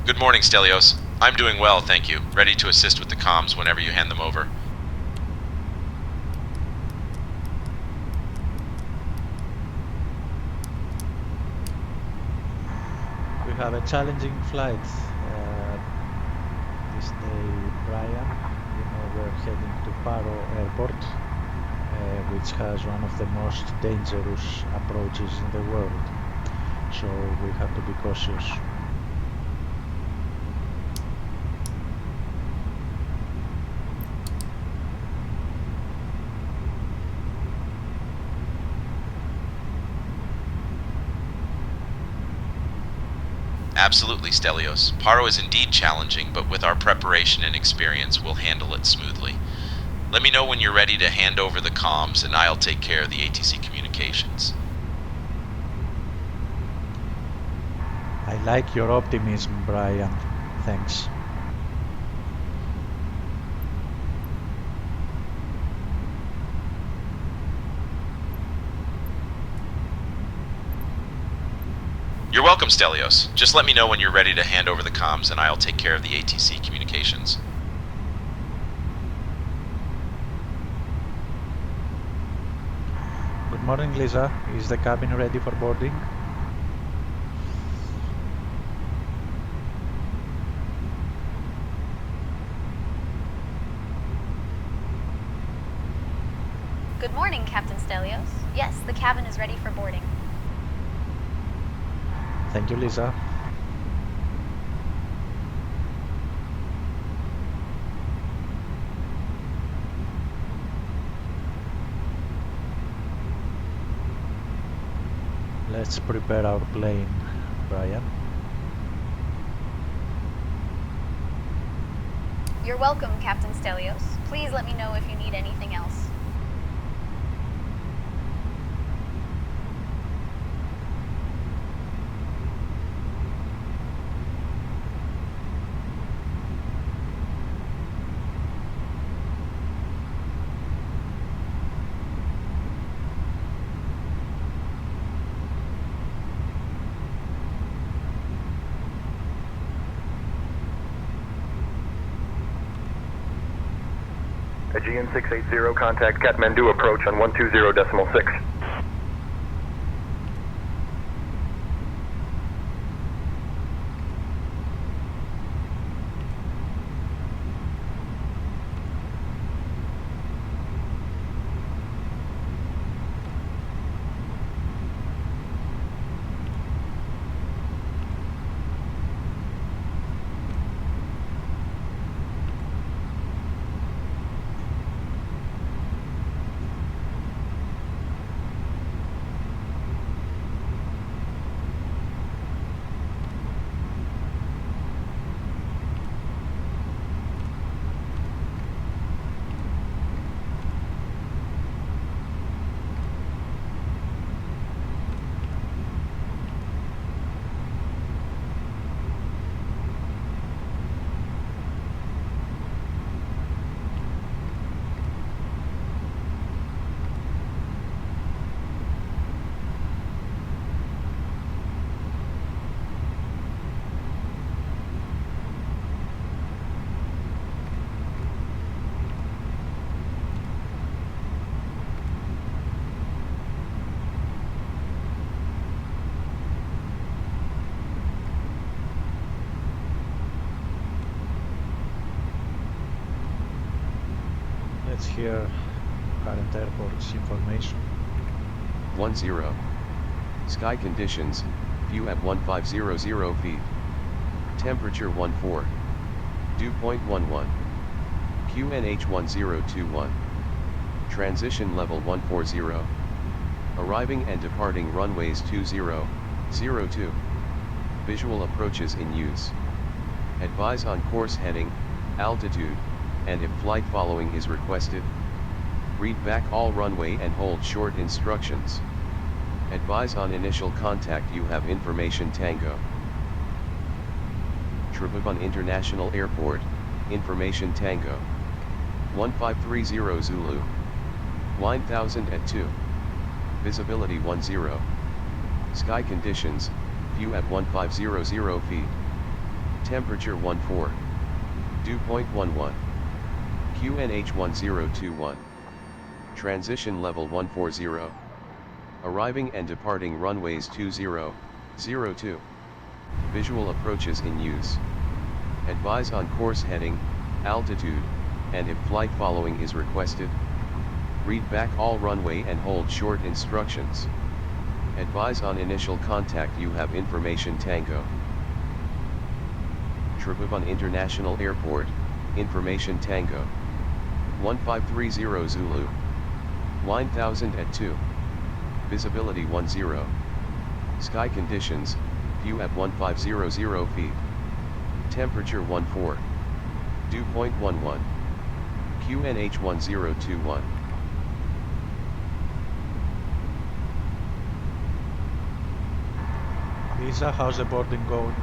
Good morning, Stelios. I'm doing well, thank you. Ready to assist with the comms whenever you hand them over. We have a challenging flight this day, Brian. We're heading to Paro Airport, which has one of the most dangerous approaches in the world. So we have to be cautious. Absolutely, Stelios. Paro is indeed challenging, but with our preparation and experience, we'll handle it smoothly. Let me know when you're ready to hand over the comms, and I'll take care of the ATC communications. I like your optimism, Brian. Thanks. You're welcome, Stelios. Just let me know when you're ready to hand over the comms, and I'll take care of the ATC communications. Good morning, Lisa. Is the cabin ready for boarding? Good morning, Captain Stelios. Yes, the cabin is ready for boarding. Thank you, Lisa. Let's prepare our plane, Brian. You're welcome, Captain Stelios. Please let me know if you need anything else. Aegean 680, contact Kathmandu approach on 120.6. Let's hear current airport's information. 10. Sky conditions, view at 1500 feet. Temperature 14. Dew point 11. QNH 1021. Transition level 140. Arriving and departing runways 2002. Visual approaches in use. Advise on course heading, altitude, and if flight following is requested. Read back all runway and hold short instructions. Advise on initial contact you have information Tango. Tribhuvan International Airport, information Tango. 1530 Zulu. 1000 at 2. Visibility 10. Sky conditions, view at 1500 feet. Temperature 14. Dew point 11. QNH 1021. Transition level 140. Arriving and departing runways 2002. Visual approaches in use. Advise on course heading, altitude, and if flight following is requested. Read back all runway and hold short instructions. Advise on initial contact. You have information Tango. Tribhuvan International Airport, information Tango. 1530 Zulu. 1000 at 2. Visibility 10. Sky conditions, view at 1500 feet. Temperature 14. Dew point 11. QNH 1021. Lisa, how's the boarding going?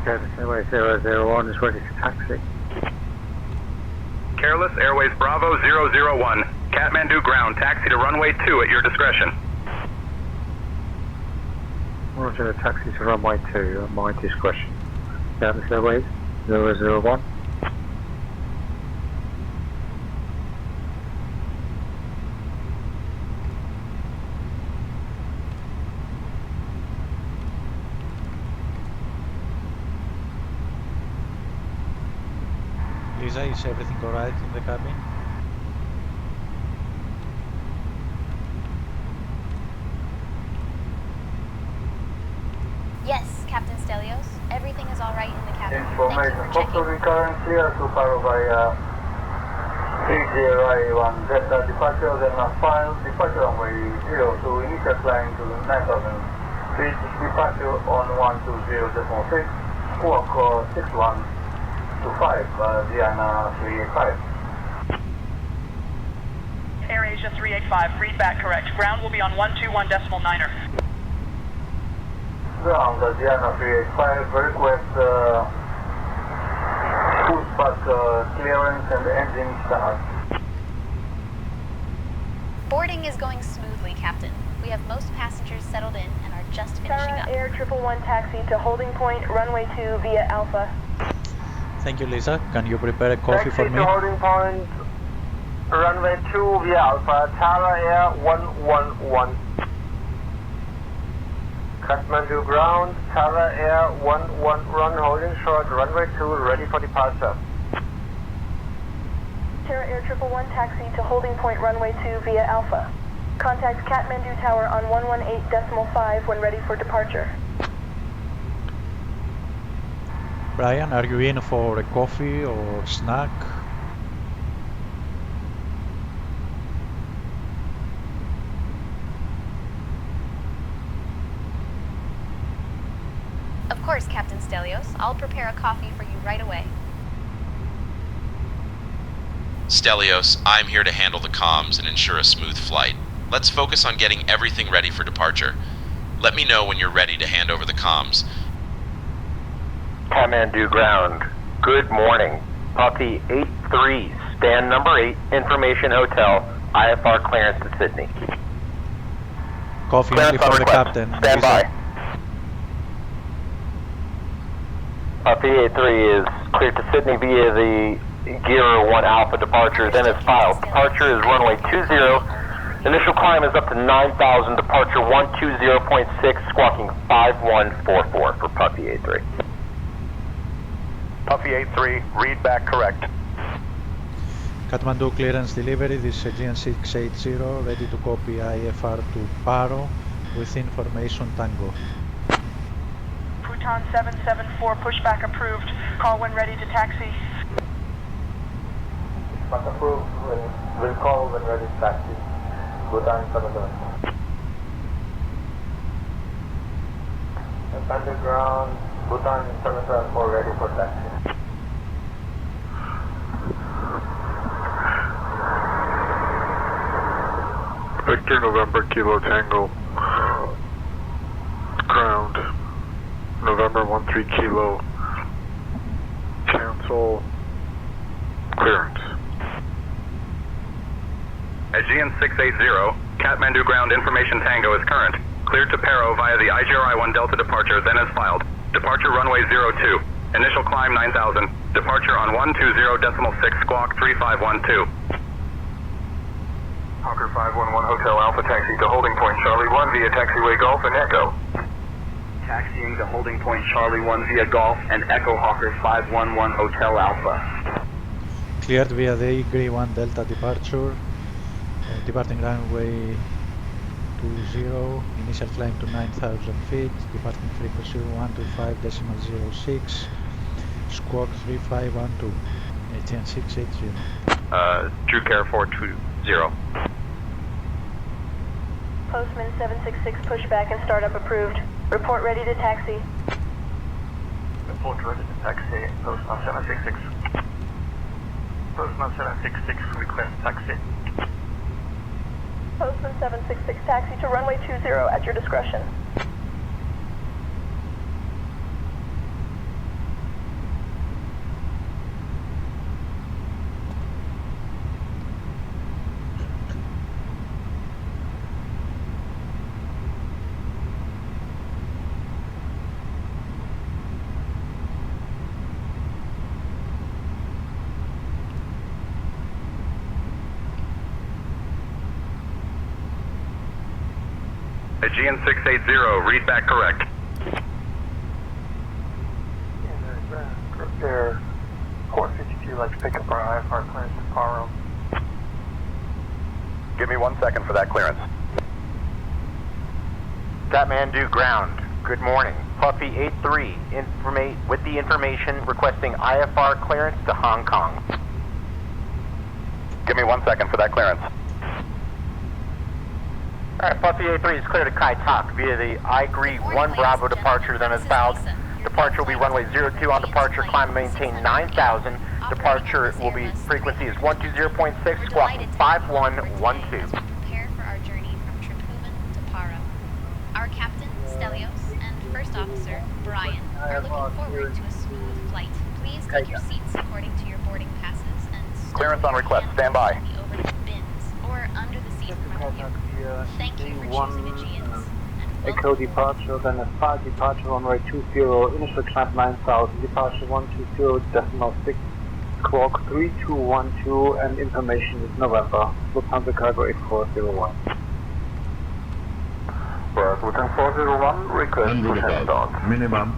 Airways 001 is ready to taxi. Careless Airways Bravo 001. Kathmandu ground. Taxi to runway 2 at your discretion. Roger, taxi to runway 2 at my discretion. Careless Airways 001. Lisa, is everything alright in the cabin? Yes, Captain Stelios. Everything is all right in the cabin. Information. Thank you for Postal checking. recurrent clear to Paro by Si.Ai 1 Delta departure, then a file departure runway 02, initial climb to 9,000 feet, departure on 120.6, squawk 6125, Diana 385. AirAsia 385, read back correct. Ground will be on 121.9er. Ground, Diana 385, request pushback clearance and engine start. Boarding is going smoothly, Captain. We have most passengers settled in and are just finishing up. Air 111 taxi to holding point, runway 2 via Alpha. Thank you, Lisa. Can you prepare a coffee for me? Taxi to holding point, runway 2 via Alpha, Tara Air 111. Kathmandu ground, Tara Air 11 run holding short, runway 2 ready for departure. Terra Air 111 taxi to holding point, runway 2 via Alpha. Contact Kathmandu Tower on 118.5 when ready for departure. Brian, are you in for a coffee or snack? Of course, Captain Stelios. I'll prepare a coffee for you right away. Stelios, I'm here to handle the comms and ensure a smooth flight. Let's focus on getting everything ready for departure. Let me know when you're ready to hand over the comms. Kathmandu ground. Good morning. Puffy 83, stand number 8, Information Hotel, IFR clearance to Sydney. Coffee only Clearance on for the request. captain. Stand Lisa. by. Puffy 83 is cleared to Sydney via the Gear 1 Alpha departure, then is filed. Departure is runway 20. Initial climb is up to 9,000. Departure 120.6, squawking 5144 for Puffy 83. Puffy 83, read back correct. Kathmandu clearance delivery. This is Aegean 680, ready to copy IFR to Paro with information Tango. Bhutan 774, pushback approved. Call when ready to taxi. But approved, will call when ready to taxi. Bhutan 774. Underground, Bhutan 774 ready for taxi. Victor November Kilo Tango. Ground. November 13 Kilo. Cancel. Clearance. Aegean 680, Kathmandu ground information Tango is current. Cleared to Paro via the IGRI 1 Delta departure, then as filed. Departure runway 02. Initial climb 9,000. Departure on 120.6 squawk 3512. Hawker 511 Hotel Alpha taxi to holding point Charlie 1 via taxiway Golf and Echo. Taxiing to holding point Charlie 1 via Golf and Echo Hawker 511 Hotel Alpha. Cleared via the Eagle 1 Delta departure, departing runway 20, initial climb to 9,000 feet, departing frequency 125.06, squawk 3512, ATN 680. Drew Care 420. Postman 766 pushback and startup approved. Report ready to taxi. Report ready to taxi, Postman 766. Postman 766, request taxi. Postman 766 taxi to runway 20 at your discretion. Aegean 680, read back correct. There, 452, let's pick up our IFR clearance to Paro. Give me 1 second for that clearance. Kathmandu ground. Good morning. Puffy 83, with the information requesting IFR clearance to Hong Kong. Give me 1 second for that clearance. Alright, Puffy 83 is clear to Kai Tak via the I-Agree 1 Bravo departure, then as fouled. Departure will be runway 02 on departure, climb and maintain 9,000. Departure will be, frequency is 120.6, squawk 5112. Prepare for our journey from Triphuvan to Paro. Our captain, Stelios, and first officer, Brian, are looking forward to a smooth flight. Please take your seats according to your boarding passes and store Clearance on your request, hands stand by. in the overhead bins or under the seat in front of you. Thank you for choosing Aegeans. Echo departure, then a 5 departure runway 20, initial climb 9,000, departure 120.6, squawk 3212, and information is November, Lufthansa Cargo 8401. Bhutan 401, request push and start. Minimum.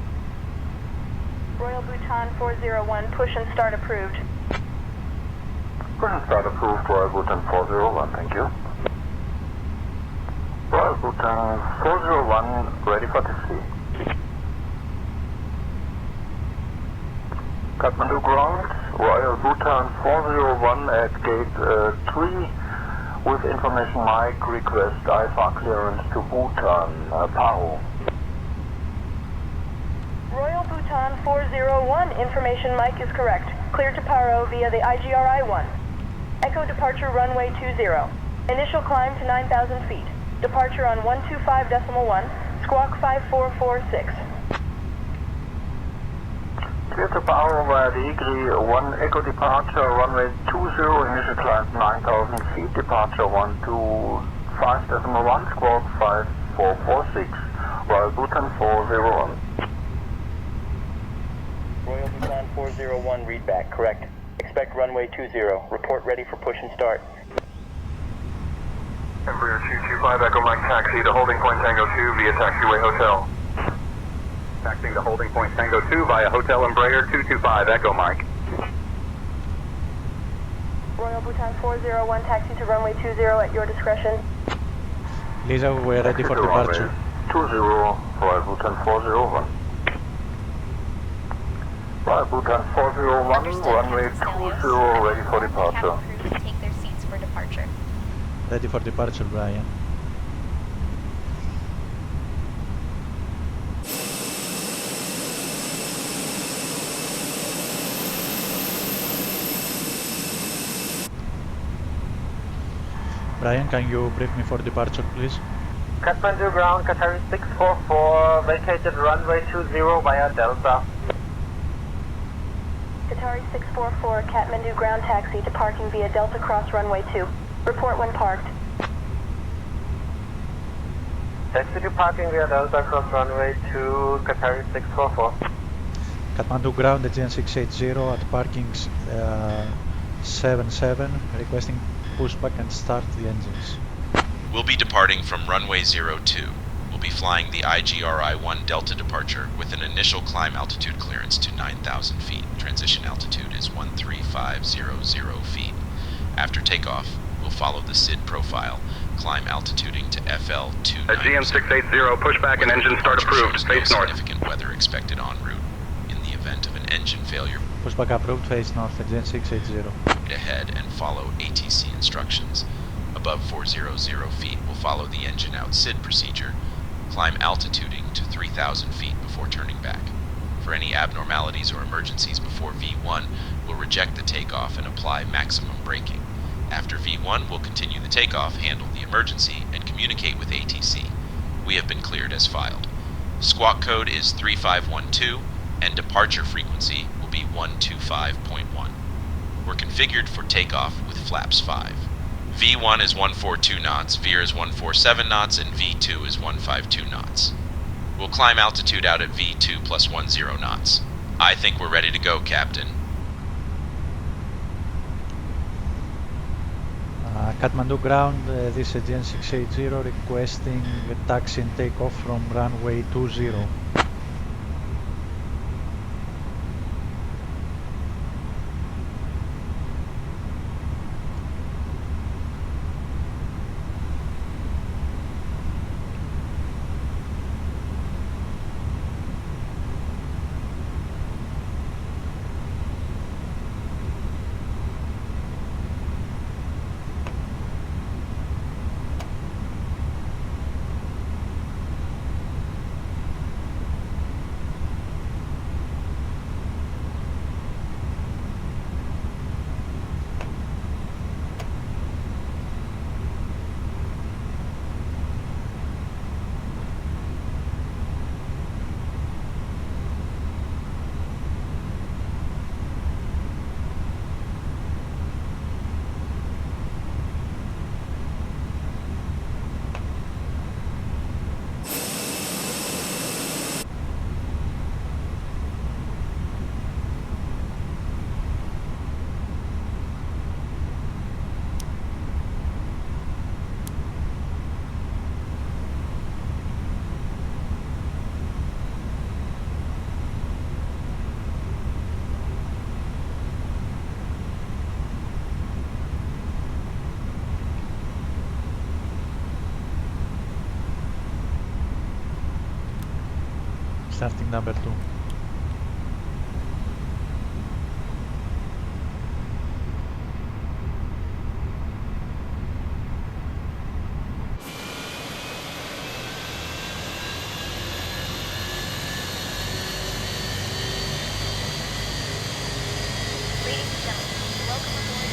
Royal Bhutan 401, push and start approved. Push and start approved, Royal Bhutan 401, thank you. Royal Bhutan 401, ready for taxi. Kathmandu ground, Royal Bhutan 401 at gate 3, with information Mike, request IFR clearance to Bhutan, Paro. Royal Bhutan 401, information Mike is correct. Clear to Paro via the IGRI-1. Echo departure runway 20. Initial climb to 9,000 feet. Departure on 125.1, squawk 5446. Clear to Paro via the Eagle 1 Echo departure, runway 20, initial climb 9,000 feet, departure 125.1, squawk 5446, Royal Bhutan 401. Royal Bhutan 401, read back, correct. Expect runway 20. Report ready for push and start. Embraer 225 Echo Mike taxi to holding point Tango 2 via taxiway hotel. Taxiing to holding point Tango 2 via Hotel Embraer 225 Echo Mike. Royal Bhutan 401, taxi to runway 20 at your discretion. Lisa, we're ready for departure. 20, Royal Bhutan 401. Royal Bhutan 401, runway 20, ready for departure. Cabin crew can take their seats for departure. Ready for departure, Brian. Brian, can you brief me for departure, please? Kathmandu ground, Qatari 644, vacated runway 20 via Delta. Qatari 644, Kathmandu ground taxi to parking via Delta Cross runway 2. Report when parked. Taxi to parking via Delta Cross runway 2, Qatari 644. Kathmandu ground Aegean 680 at parking 77, requesting pushback and start the engines. We'll be departing from runway 02. We'll be flying the IGRI-1 Delta departure with an initial climb altitude clearance to 9,000 feet. Transition altitude is 13500 feet. After takeoff, we'll follow the SID profile, climb altituding to FL 290. Aegean 680, pushback and engine start approved, face north. Significant weather expected en route. In the event of an engine failure, Pushback approved, face north, Aegean 680. ahead and follow ATC instructions. Above 400 feet, we'll follow the engine out SID procedure, climb altituding to 3,000 feet before turning back. For any abnormalities or emergencies before V1, we'll reject the takeoff and apply maximum braking. After V1, we'll continue the takeoff, handle the emergency, and communicate with ATC. We have been cleared as filed. Squawk code is 3512, and departure frequency will be 125.1. We're configured for takeoff with flaps 5. V1 is 142 knots, VIR is 147 knots, and V2 is 152 knots. We'll climb altitude out at V2 plus 10 knots. I think we're ready to go, Captain. Kathmandu ground, this Aegean 680 requesting a taxi and takeoff from runway 20. Starting number 2. Ladies and gentlemen, welcome aboard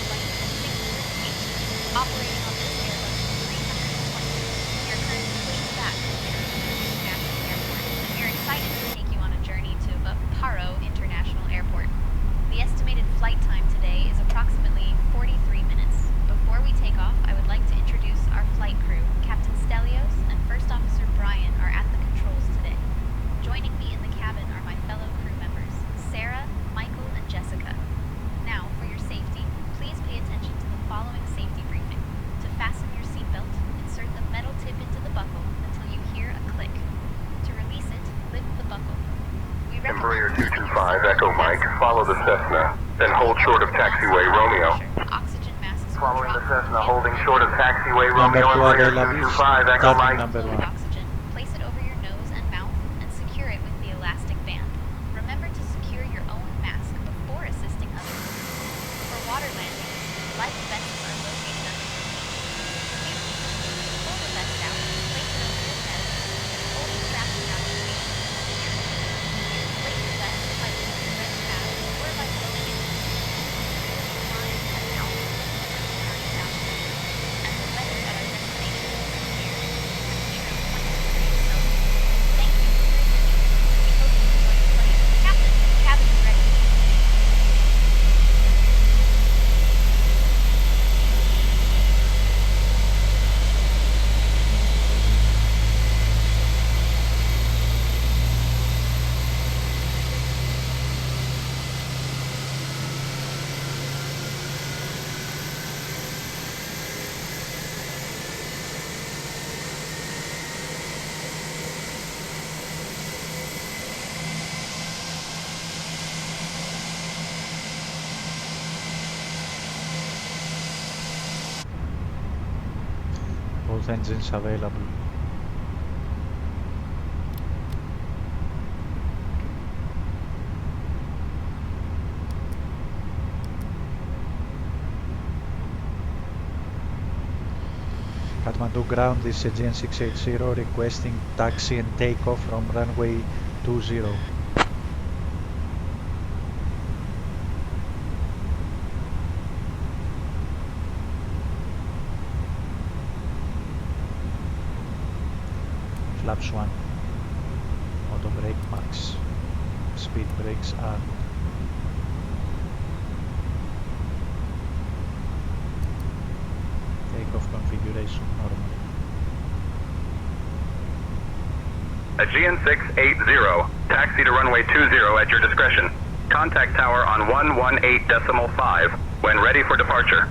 Flight 608, operating on this Airbus 320. You're currently pushed back from International Airport, and we're excited to take you on a journey to Paro International Airport. The estimated flight time today is approximately 43 minutes. Before we take off, I would like to introduce our flight crew. Captain Stelios and First Officer Brian are at the controls today. Joining me in the cabin are my fellow crew members, Sarah, Michael, and Jessica. Now, for your safety, please pay attention to the following safety briefing. To fasten your seatbelt, insert the metal tip into the buckle until you hear a click. To release it, lift the buckle. We Embraer recommend 225, Echo Mike, follow the Cessna, then hold short of taxiway Romeo. Oxygen masks Following the drop. Cessna, holding short of taxiway Number Romeo, 2 Embraer available, 225, Echo starting Mike. number 1. Oxygen. Place it over your nose and mouth and secure it with the elastic band. Remember to secure your own mask before assisting others. For water landings, life vests are located under your seat. Pull the vest out, place it over your head, and hold it strapped around your waist. Inflate the vest by pulling the red tab or by blowing it. Line and out. And the weather at our destination is clear. Both engines available. Kathmandu ground, this is Aegean 680 requesting taxi and takeoff from runway 20. Flaps 1. Auto brake max. Speed brakes are. Takeoff configuration normal. Aegean 680, taxi to runway 20 at your discretion. Contact tower on 118.5 when ready for departure.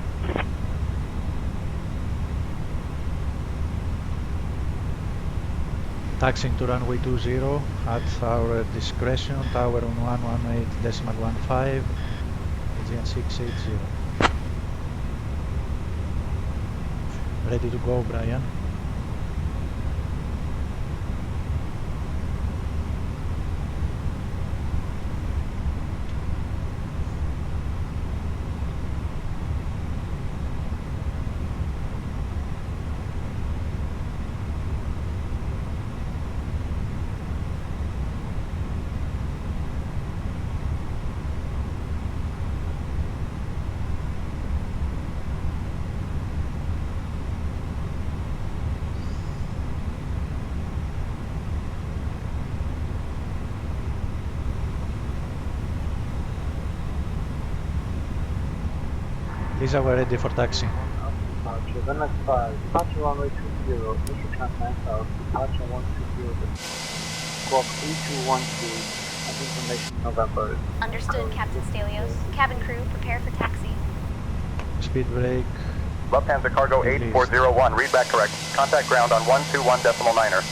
Taxiing to runway 20 at our discretion, tower on 118.15, Aegean 680. Ready to go, Brian. Lisa, we're ready for taxi. Departure, then that's 5. Departure runway 20, initial climb 9000, departure 120, squawk 3212, and information November. Understood, Captain Stelios. Cabin crew, prepare for taxi. Speed brake. Lufthansa Cargo Released. 8401, read back correct. Contact ground on 121.9er.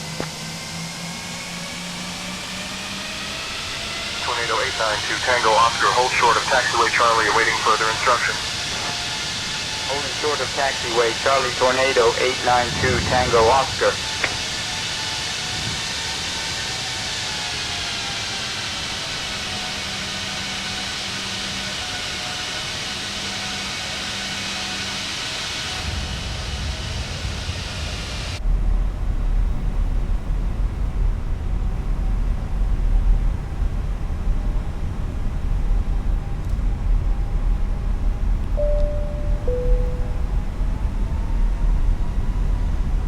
Tornado 892 Tango Oscar, hold short of taxiway Charlie, awaiting further instruction. Holding short of taxiway Charlie Tornado 892 Tango Oscar.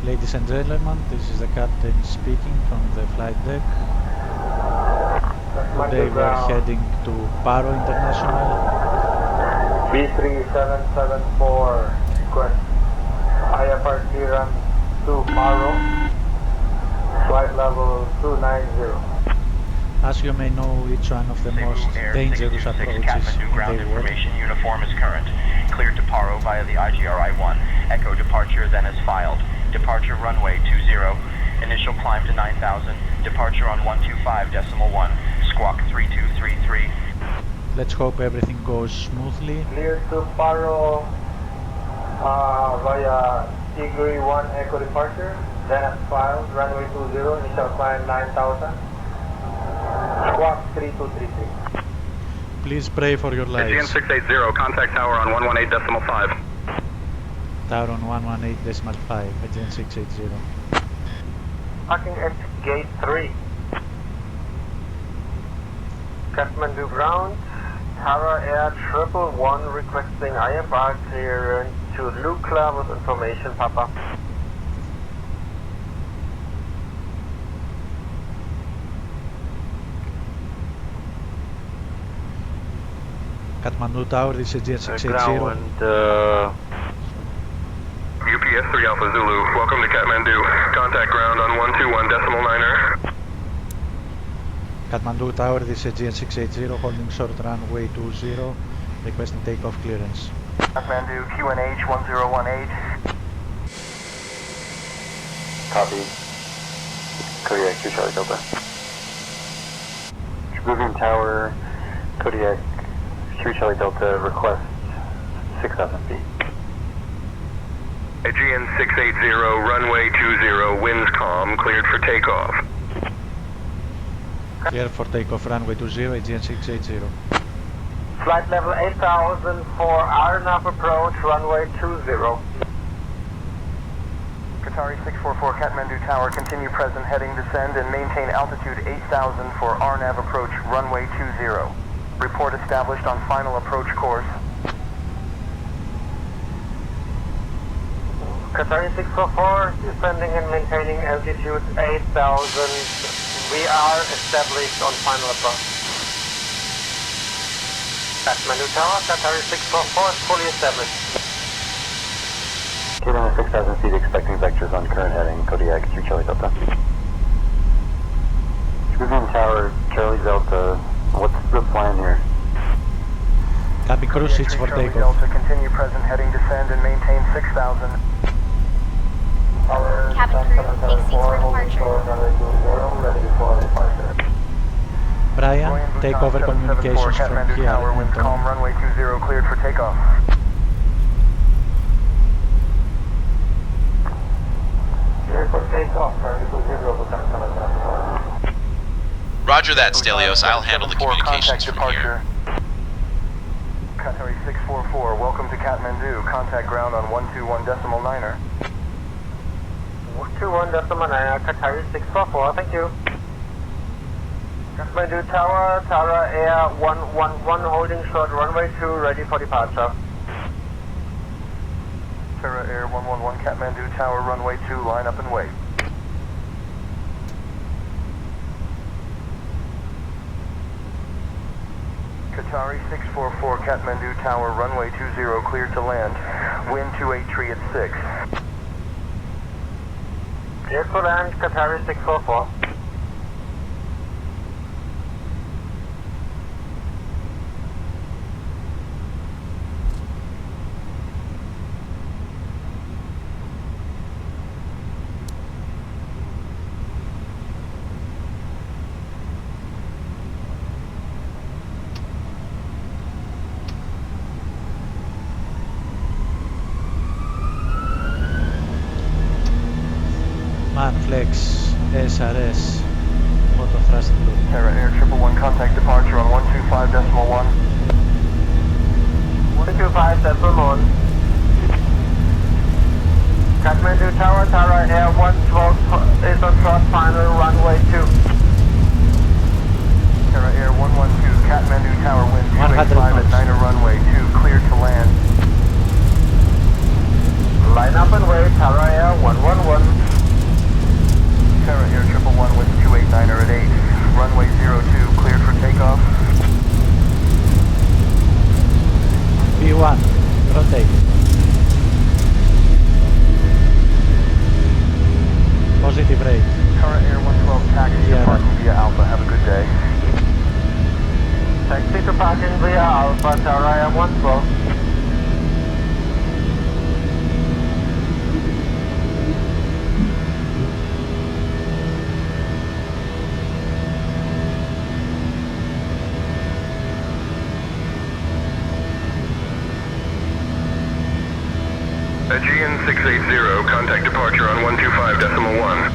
Ladies and gentlemen, this is the captain speaking from the flight deck. Today we are heading to Paro International. B3774, request IFR clearance to Paro, flight level 290. As you may know, it's one of the most dangerous approaches Kathmandu in ground the world. information uniform is current. Cleared to Paro via the IGRI-1. Echo departure then is filed. Departure runway 20. Initial climb to 9,000. Departure on 125.1. Squawk 3233. Let's hope everything goes smoothly. Clear to Paro via Tigri 1 Echo departure, then as filed, runway 20, initial climb 9,000. Squawk 3233. Please pray for your Aegean lives. 680, contact tower on 118.5. Tower on 118.5, Aegean 680. Parking at gate 3. Kathmandu ground, Tara Air 111 requesting IFR clearance to Lukla with information, Papa. Kathmandu Tower, this is Aegean 680. UPS 3 Alpha Zulu, welcome to Kathmandu. Contact ground on 121.9er. Kathmandu Tower, this is Aegean 680, holding short runway 20, requesting takeoff clearance. Kathmandu QNH 1018. Copy. Kodiak 2 Charlie Delta. Tribhuvan Tower, Kodiak 3 Charlie Delta, request 6,000 feet. Aegean 680, runway 20, winds calm, cleared for takeoff. Clear for takeoff, runway 20, Aegean 680. Flight level 8000 for RNAV approach, runway 20. Qatari 644 Kathmandu Tower, continue present heading descend and maintain altitude 8000 for RNAV approach, runway 20. Report established on final approach course. Qatari 644, descending and maintaining altitude 8000. We are established on final approach. Kathmandu Tower, Qatari 644 is fully established. Kilo 6000 feet, expecting vectors on current heading, Kodiak 3 Charlie Delta. Bhutan Tower, Charlie Delta, what's the plan here? Cabin crew seats for Charlie takeoff. Delta, continue present heading descend and maintain 6000. Cabin crew, take seats for departure. Brian, Royan take Bhutan over 774 communications from Kathmandu here Tower, winds and calm, on. runway 20, cleared for takeoff. Roger that, Stelios. I'll handle the communications from here. Qatari 644, welcome to Kathmandu. Contact ground on 121.9er. 21.9, Qatari 644, thank you. Kathmandu Tower, Tara Air 111, holding short runway 2, ready for departure. Terra Air 111, Kathmandu Tower, runway 2, line up and wait. Qatari 644, Kathmandu Tower, runway 20, cleared to land. Wind 283 at 6. Clear to land, Qatari 644. Manflex, SRS, auto thrust loop. Terra Air 111, contact departure on 125.1. 125.1. Kathmandu Tower, Tara Air 112 is on short final, runway 2. Terra Air 112, Kathmandu Tower, wind 285 at 9er, runway 2, cleared to land. Line up and wait, Tara Air 111. Terra Air 111, wind 289er at 8. Runway 02, cleared for takeoff. B1, rotate. Positive rate. Terra Air 112, taxi to parking via Alpha, have a good day. Taxi to parking via Alpha, Tara Air 112. Aegean 680, contact departure on 125.1.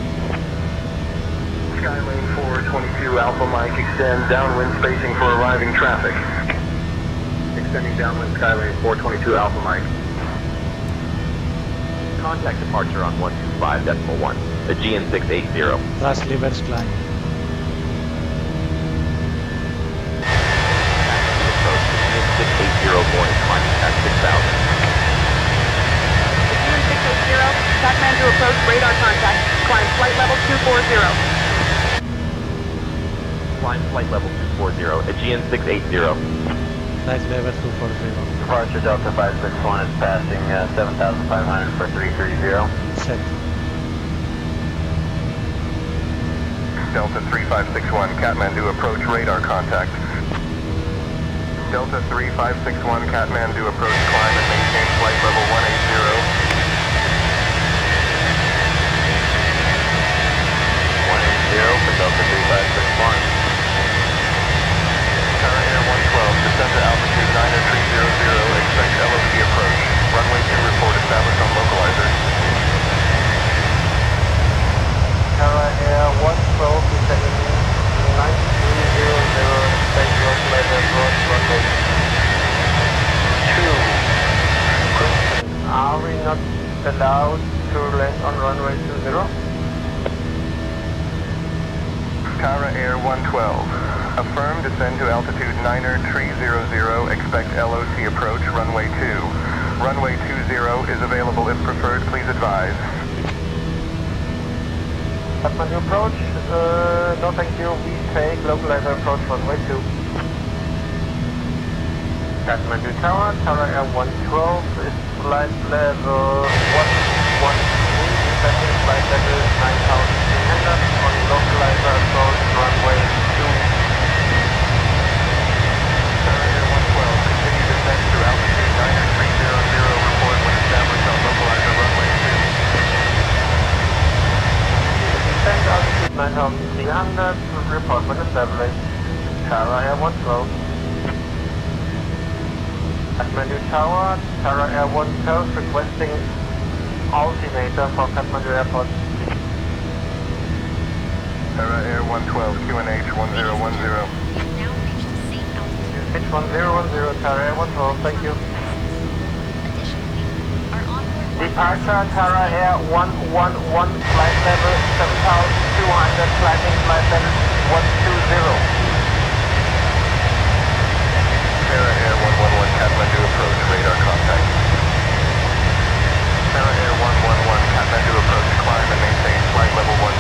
Skylane 422, Alpha Mike, extend downwind spacing for arriving traffic. Extending downwind Skylane 422, Alpha Mike. Contact departure on 125.1. Aegean 680. Thrust levers climb. Approach Aegean 680, morning climbing at 6,000. Aegean 680, Kathmandu approach, radar contact. Climb flight level 240. Climb flight level 240, Aegean 680. Flight level 240. Departure Delta 561 is passing 7,500 for 330. Set. Delta 3561, Kathmandu approach, radar contact. Delta 3561, Kathmandu approach, climb and maintain flight level 180. 180 for Delta 3561. Terra Air 112, descend to altitude 9300, expect LOC approach. Runway 2 report established on localizer. not allowed to land on runway 20. Tara Air 112. Affirm descend to altitude 9er300, expect LOC approach runway 2. Runway 20 is available if preferred, please advise. Kathmandu approach, no thank you, we take localizer approach runway 2. Kathmandu Tower, Tara Air 112 is flight level 113, descending flight level 9300 on localizer approach runway 2. Tara Air 112, continue descent to altitude 9er300, report when established on localizer runway 2. Descent altitude 9300, report when established. Tara Air 112. Kathmandu Tower, Tara Air 112 requesting altimeter for Kathmandu Airport. Tara Air 112, QNH 1010. You've now reached a safe altitude. H1010, Tara Air 112, thank you. Additionally, our onboard Departure, Tara Air 111, flight level 7200, climbing flight level 120. Tara Air 111, Kathmandu approach, radar contact. Tara Air 111, Kathmandu approach, climb and maintain flight level 100.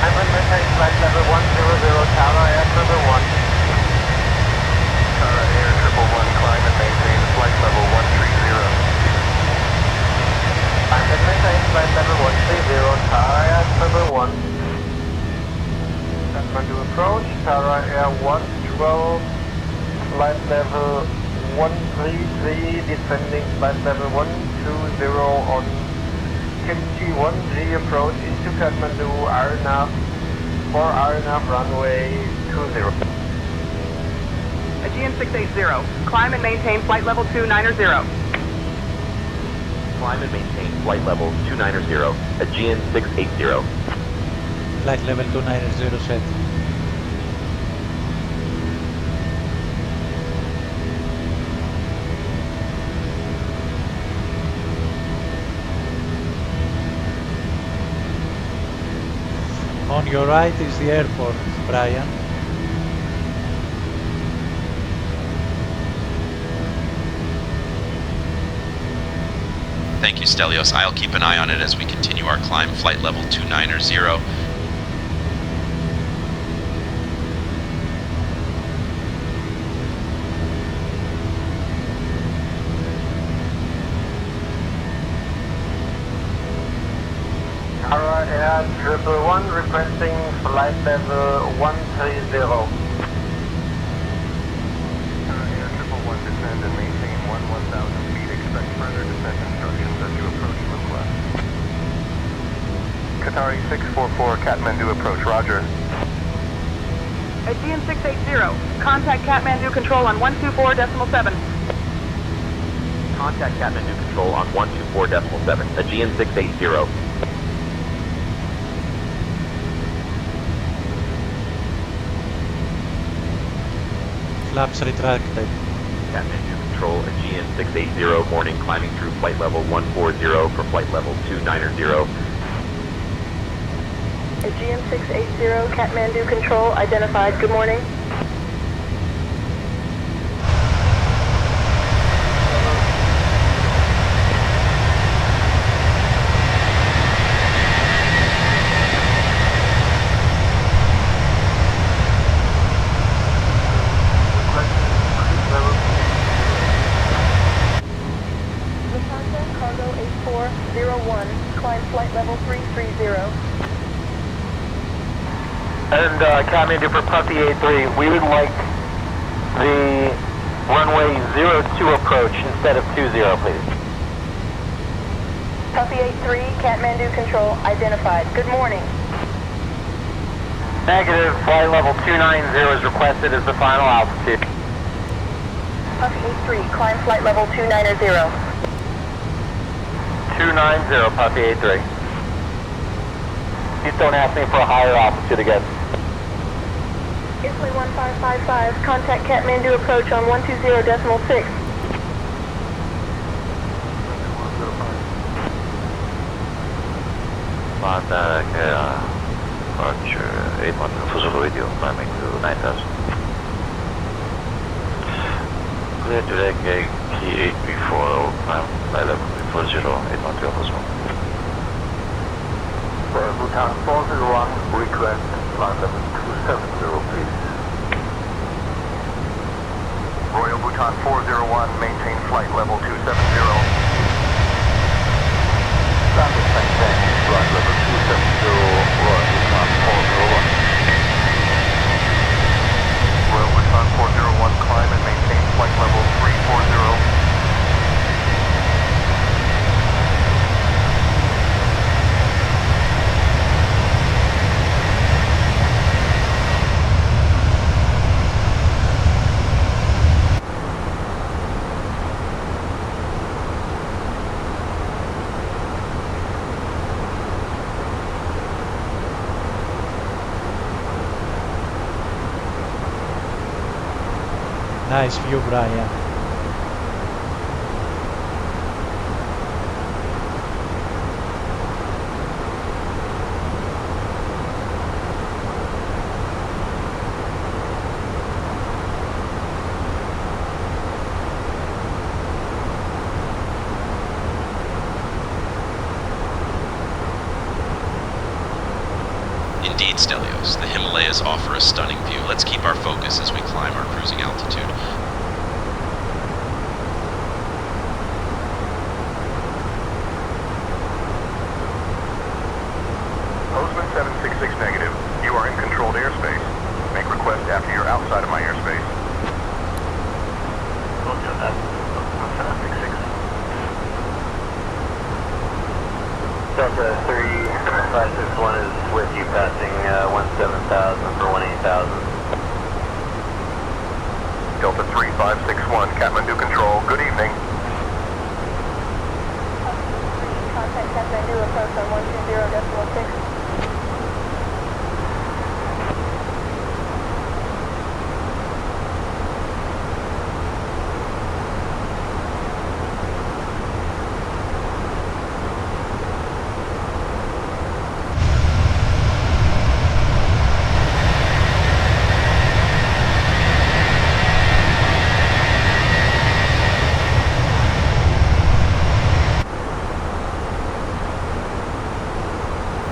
I'm on maintain flight level 100, Tara Air 111. Tara Air 111, climb and maintain flight level 130. I'm on maintain flight level 130, Tara Air 111. Kathmandu approach, Tara Air 112, flight level 133, descending flight level 120 on Kimchi 1G approach into Kathmandu, RNAV, for RNAV runway 20. Aegean 680, climb and maintain flight level 290. Climb and maintain flight level 290, Aegean 680. Flight level 290 set. On your right is the airport, Brian. Thank you, Stelios. I'll keep an eye on it as we continue our climb, flight level 290. Tara Air 111 requesting flight level 130. Tara Air 111, descend and maintain 1,000 feet. Expect further descent instructions as you approach Lukla. Qatari 644, Kathmandu approach, roger. Aegean 680, contact Kathmandu control on 124.7. Contact Kathmandu control on 124.7, Aegean 680. Flaps retracted. Kathmandu control, Aegean 680, morning, climbing through flight level 140 for flight level 290. Aegean 680, Kathmandu control identified. Good morning. Lufthansa Cargo 8401, climb flight level 330. And Kathmandu for Puppy A3, we would like the runway 02 approach instead of 20, please. Puppy 83, Kathmandu control identified. Good morning. Negative, flight level 290 is requested as the final altitude. Puppy 83, climb flight level 290. 290, Puppy A3. Please don't ask me for a higher altitude again. Italy 1555, contact Kathmandu approach on 120.6. Departure 81 full circle radio climbing to 9,000. Clear to deck key 834, climb by level 340, 812 as well. Bhutan 401, request climb level 270, please. Royal Bhutan 401, maintain flight level 270. Standard maintain flight level 270, Royal Bhutan 401. Royal Bhutan 401, climb and maintain flight level 340. Nice view, Brian. Indeed, Stelios, the Himalayas offer a stunning view. Let's keep our focus as we climb our cruising altitude. Postman 766 negative, you are in controlled airspace. Make request after you're outside of my airspace. Roger that. 766. Delta 3561 is with you, passing 17,000 for 18,000. Delta 3561, Kathmandu Control, good evening. Contact Kathmandu, approach on 120.6.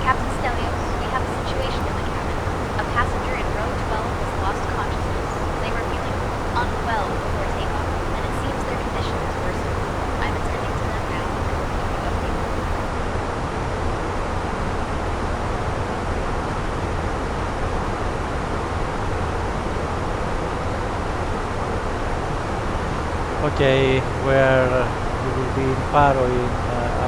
Captain Stelios, we have a situation in the cabin. A passenger in row 12 has lost consciousness. They were feeling unwell before takeoff, and it seems their condition has worsened. I'm attending to them now and will keep you updated. Okay, we will be in Paro in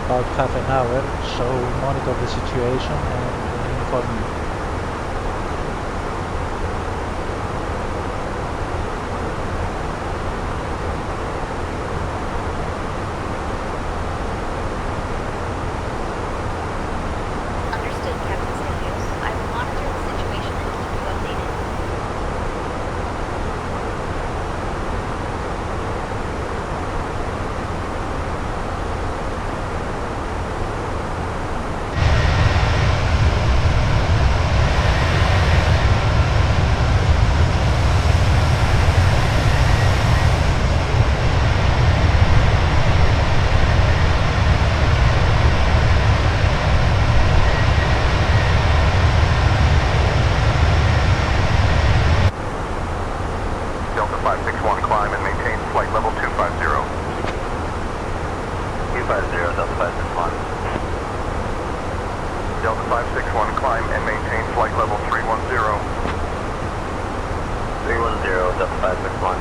about half an hour, so monitor the situation and inform me. Understood, Captain Stelios. I will monitor the situation and keep you updated. Delta 561, climb and maintain flight level 250. 250, Delta 561. Delta 561, climb and maintain flight level 310. 310, Delta 561.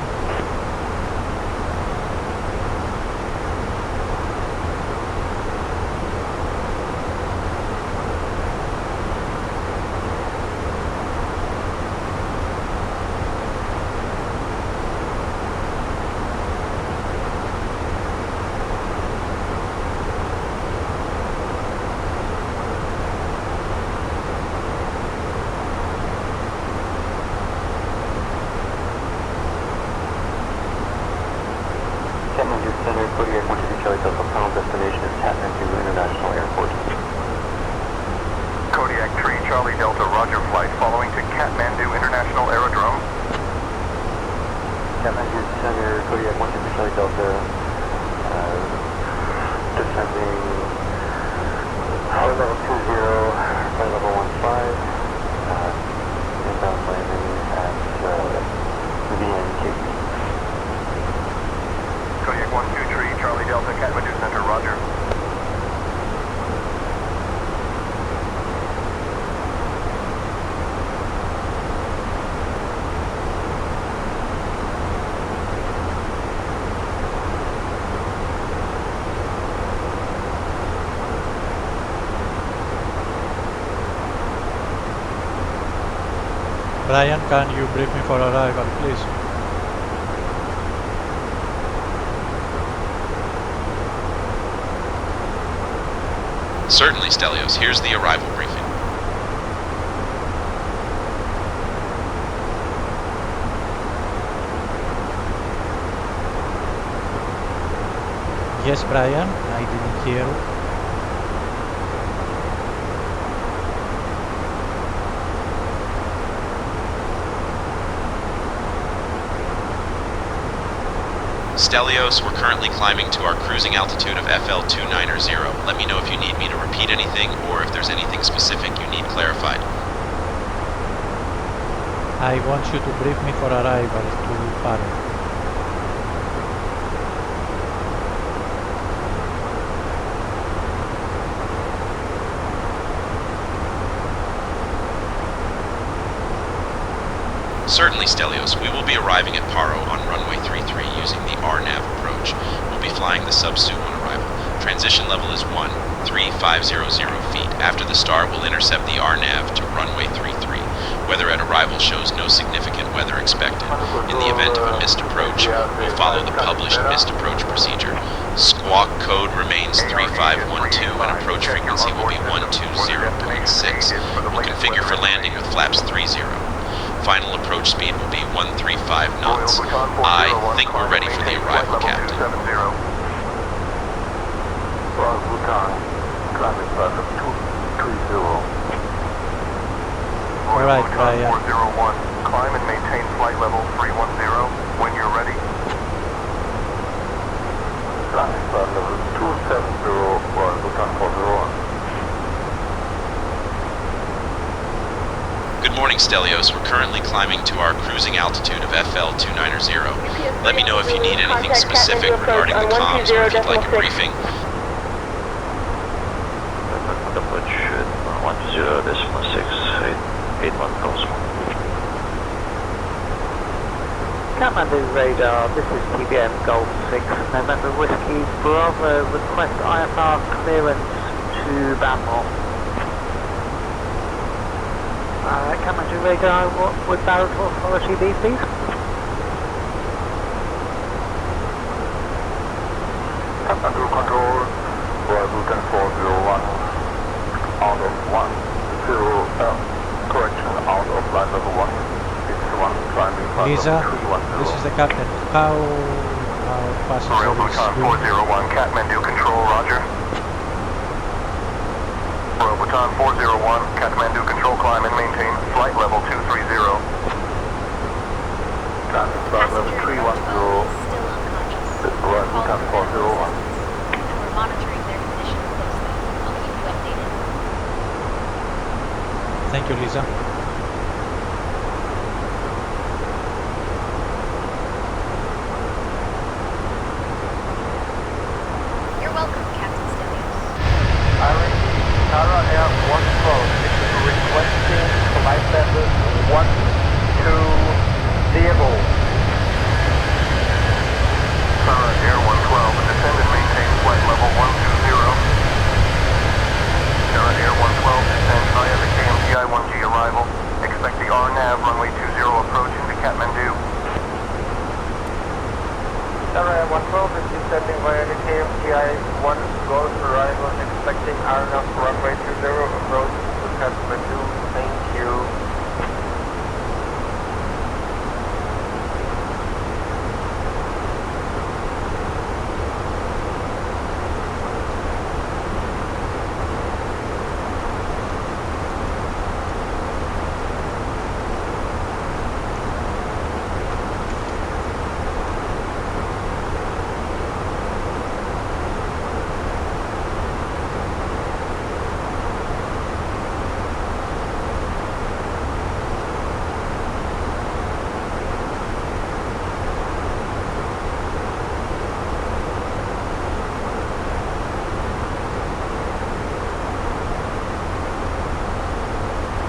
Brian, can you brief me for arrival, please? Certainly, Stelios. Here's the arrival briefing. Yes, Brian, I didn't hear. Stelios, we're currently climbing to our cruising altitude of FL 290. Let me know if you need me to repeat anything or if there's anything specific you need clarified. I want you to brief me for arrival to Paro. Certainly, Stelios. We will be arriving at Paro on runway 33 using the RNAV approach. We'll be flying the sub-SU on arrival. Transition level is 13500 feet. After the start, we'll intercept the RNAV to runway 33. Weather at arrival shows no significant weather expected. In the event of a missed approach, we'll follow the published missed approach procedure. Squawk code remains 3512 and approach frequency will be 120.6. We'll configure for landing with flaps 30. Final approach speed will be 135 knots. I think we're ready for the arrival, Captain. Bhutan, climbing path of 230. Alright, Brian. 401, climb and maintain flight level 310 when you're ready. Climbing path level 270, Royal Bhutan 401. Good morning, Stelios. We're currently climbing to our cruising altitude of FL 290. Let me know if you need anything specific regarding the comms or if you'd like a briefing. Kathmandu radar, this is TBM Golf 6, November Whiskey Bravo, request IFR clearance to Bangkok. Kathmandu radar, what would Barrett authority be, please? Kathmandu control, Royal Bhutan 401, out of 10, correction, out of flight level 161, climbing flight Lisa, level 310. this is the captain. How our passenger Royal is Bhutan doing? 401, Kathmandu control, roger. Royal Bhutan 401, Kathmandu control, climb and maintain flight level 230. Climbing flight level 310, Royal Bhutan 401. And we're monitoring their condition closely. I'll keep you updated. Thank you, Lisa. You're welcome, Captain Stelios. Iris, Tara Air 112, this is requesting flight level 120. Tara Air 112, descend and maintain flight level 120. Tara Air 112, descend via the KMTI-1G arrival. Expect the RNAV runway 20 approach into Kathmandu. Tara Air 112 is descending via the KMTI-1 Golf arrival, expecting RNAV runway 20 approach to Kathmandu. Thank you.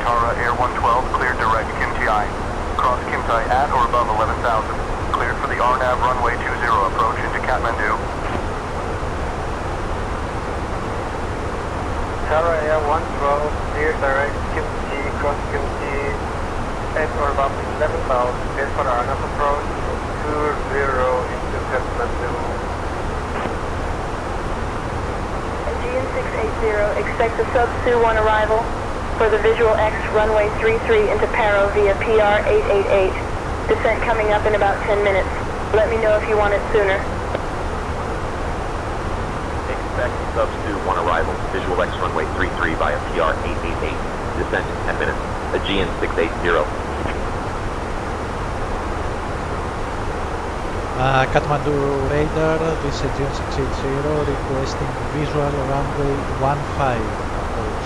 Tara Air 112, cleared direct KMTI. Cross KMTI at or above 11,000. Cleared for the RNAV runway 20 approach into Kathmandu. Tara Air 112, clear direct Kimchi, cross Kimchi, at or above 11,000, cleared for RNF approach, 20 into Kathmandu. Aegean 680, expect the sub-Su-1 arrival for the visual X runway 33 into Paro via PR 888. Descent coming up in about 10 minutes. Let me know if you want it sooner. Expect sub-Su-1 arrival, visual X runway 33 via PR 888. Descent in 10 minutes. Aegean 680. Kathmandu radar, this is Aegean 680 requesting visual runway 15 approach.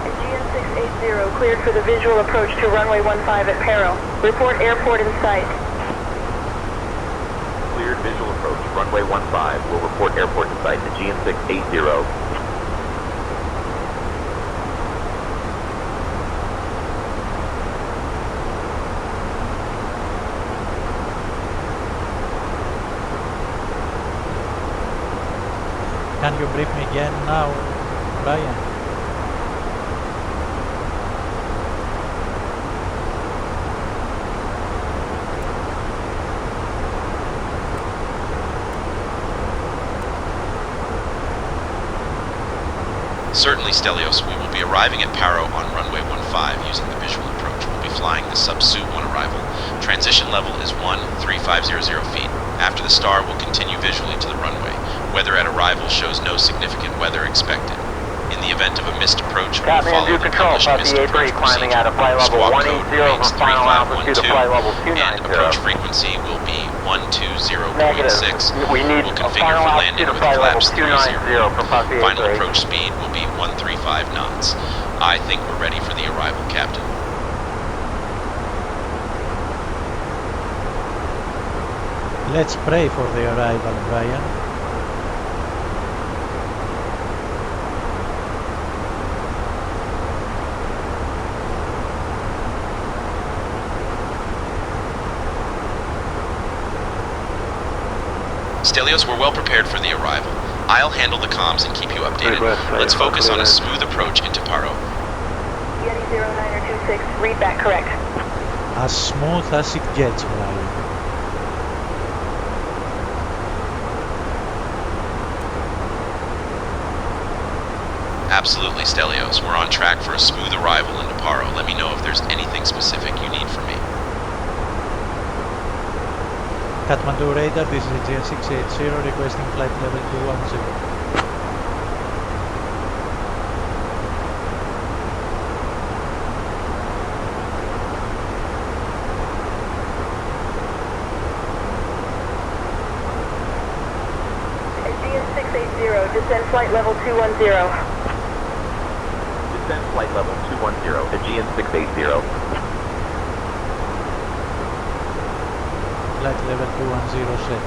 Aegean 680 cleared for the visual approach to runway 15 at Paro. Report airport in sight. Cleared visual approach, runway 15. Will report airport in sight. Aegean 680. Can you brief me again now, Brian? Certainly, Stelios. We will be arriving at Paro on runway 15 using the visual approach. We'll be flying the sub-Su-1 arrival. Transition level is 13500 feet. After the star, we'll continue visually to the runway. Weather at arrival shows no significant weather expected. In the event of a missed approach, we'll follow Kathmandu the Control, published missed Si.Ai approach climbing procedure. out of flight level Squawk 180 code remains for final altitude to 3512, flight level and 290. approach frequency will be 120.6. Negative. We need We'll a configure final for altitude landing to with flight level flaps 290 from Si.Ai. Final Si.Ai. approach speed will be 135 knots. I think we're ready for the arrival, Captain. Let's pray for the arrival, Brian. Stelios, we're well prepared for the arrival. I'll handle the comms and keep you updated. Let's focus on a smooth approach into Paro. Yeti 0926, read back correct. As smooth as it gets, Brian. Absolutely, Stelios. We're on track for a smooth arrival into Paro. Let me know if there's anything specific you need from me. Kathmandu radar, this is Aegean 680 requesting flight level 210. Aegean 680, descend flight level 210. Descent flight level 210. Aegean 680. Flight level 210 set.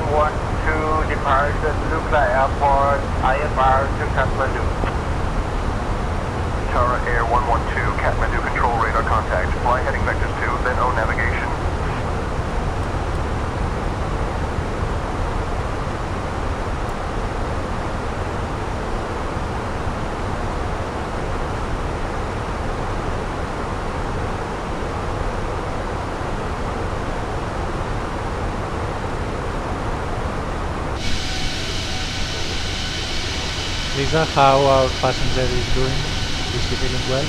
112 departure Lukla Airport, IFR to Kathmandu. Tara Air 112, Kathmandu control radar contact. Fly heading vectors 2, then O navigation. Lisa, how our passenger is doing? Is he feeling well?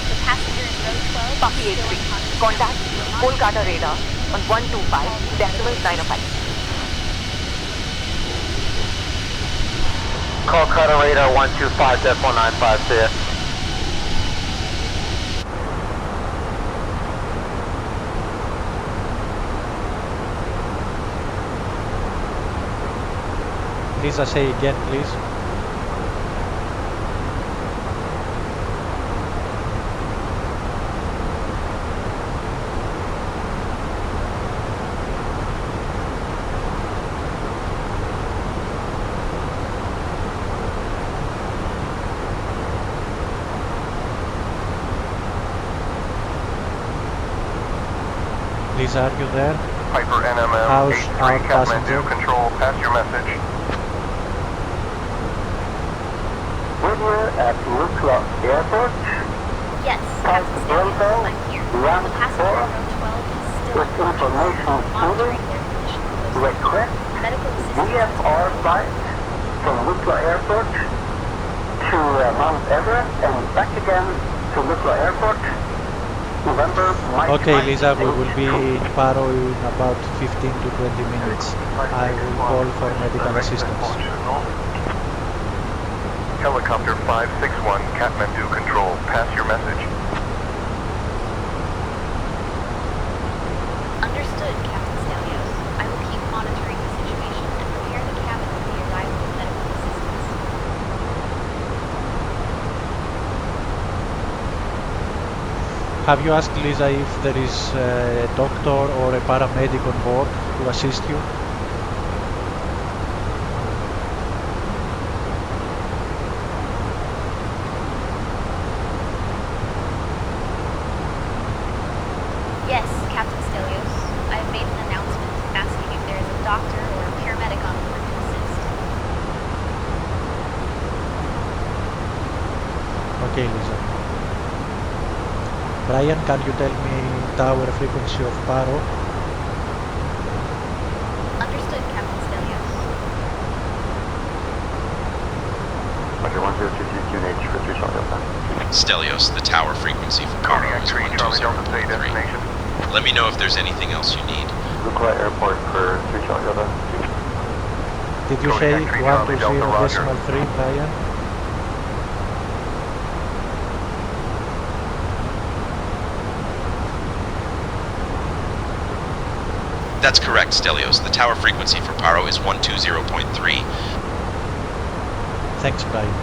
The passenger in row 12 Copy is still 83. unconscious. Contact Will not Kolkata be radar on 125.905. Kolkata radar 125.195 to you. Lisa, say again, please. Lisa, are you there? Piper NMM How's 83 our Kathmandu passenger? control. Pass your message. When we're at Lukla Airport, Yes, Captain Stelios, I'm here. The passenger in row 12 is still with information unconscious. Monitoring fully their condition closely. request Medical assistance VFR flight from Lukla Airport to Mount Everest and back again to Lukla Airport. November, Mike Okay, Mike Lisa, we will be 82. in Paro in about 15 to 20 minutes. I will call for medical assistance. Helicopter 561 Kathmandu control. Pass your message. Understood, Captain Stelios. I will keep monitoring the situation and prepare the cabin for the arrival of medical assistance. Have you asked Lisa if there is a doctor or a paramedic on board to assist you? Yes, Captain Stelios. I have made an announcement asking if there is a doctor or a paramedic on board to assist. Okay, Lisa. Brian, can you tell me tower frequency of Paro? Understood, Captain Stelios. Under 102 for 3 Charlie Delta. Stelios, the tower frequency for Paro Kodiak is 3 Charlie Delta say 120.3. destination. Let me know if there's anything else you need. Lukla Airport for 3 Charlie Delta. Did you Kodiak say 3 Charlie Delta, 120 roger. decimal 3, Brian? That's correct, Stelios. The tower frequency for Paro is 120.3. Thanks, Brian.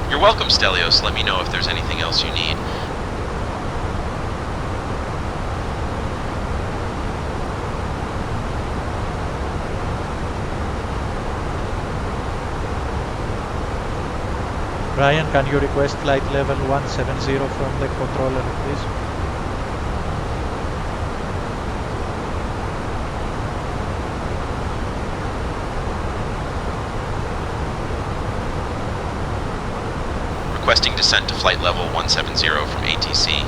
You're welcome, Stelios. Let me know if there's anything else you need. Brian, can you request flight level 170 from the controller, please? Requesting descent to flight level 170 from ATC.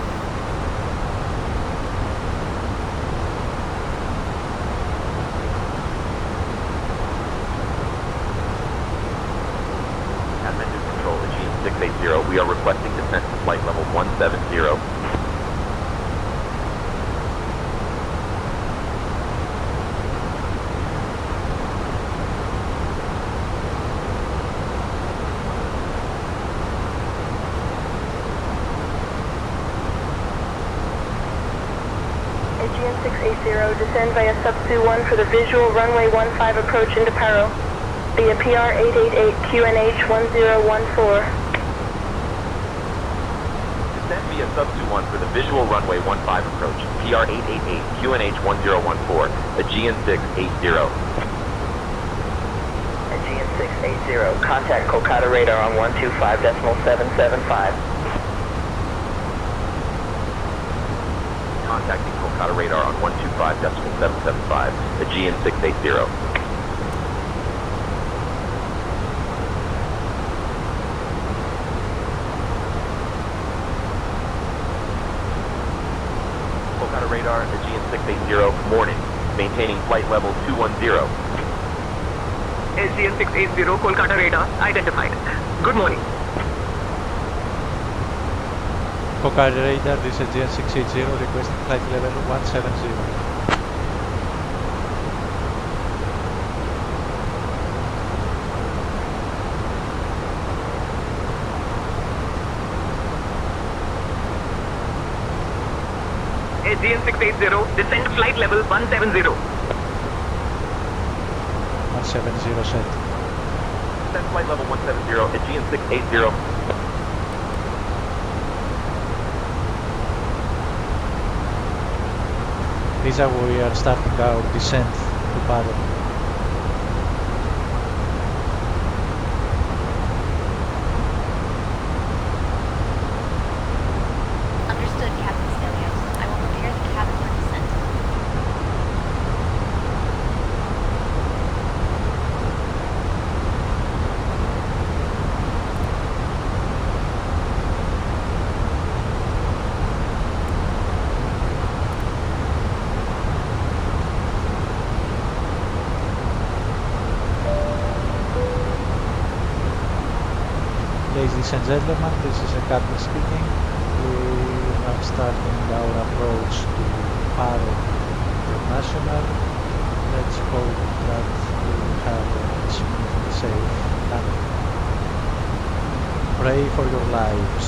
Kathmandu control, Aegean 680. We are requesting descent to flight level 170. 680, descend via subsu 1 for the visual runway 15 approach into Paro, via PR 888 QNH 1014. Descend via subsu 1 for the visual runway 15 approach, PR 888 QNH 1014, Aegean 680. Aegean 680, contact Kolkata radar on 125.775. Contacting Kolkata radar on 125.775, Aegean 680. Kolkata radar, Aegean 680, morning, maintaining flight level 210. Aegean 680, Kolkata radar, identified. Good morning. Kolkata radar, this is Aegean 680, requesting flight level 170. Aegean 680, descend flight level 170. 170 set. Descend flight level 170, Aegean 680. Lisa, we are starting our descent to Paro. Understood, Captain Stelios. I will prepare the cabin for descent. Ladies and gentlemen, this is a captain speaking. We are starting our approach to Paro International. Let's hope that we will have a smooth and safe landing. Pray for your lives.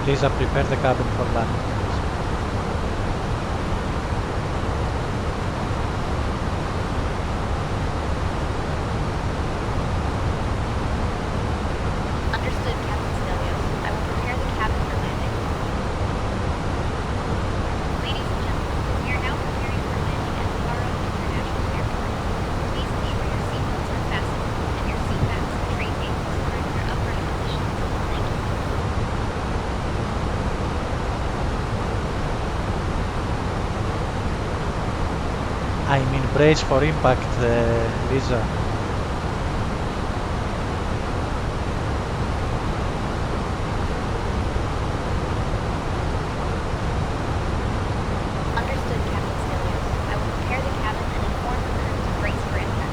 Lisa, prepare the cabin for landing, please. Understood, Captain Stelios. I will prepare the cabin for landing. Ladies and gentlemen, we are now preparing for landing at Paro International Airport. Please ensure your seatbelts are fastened and your seat backs and tray tables are in their upright positions. Thank you. I mean, brace for impact, Lisa. Understood, Captain Stelios. I will prepare the cabin and inform the crew to brace for impact.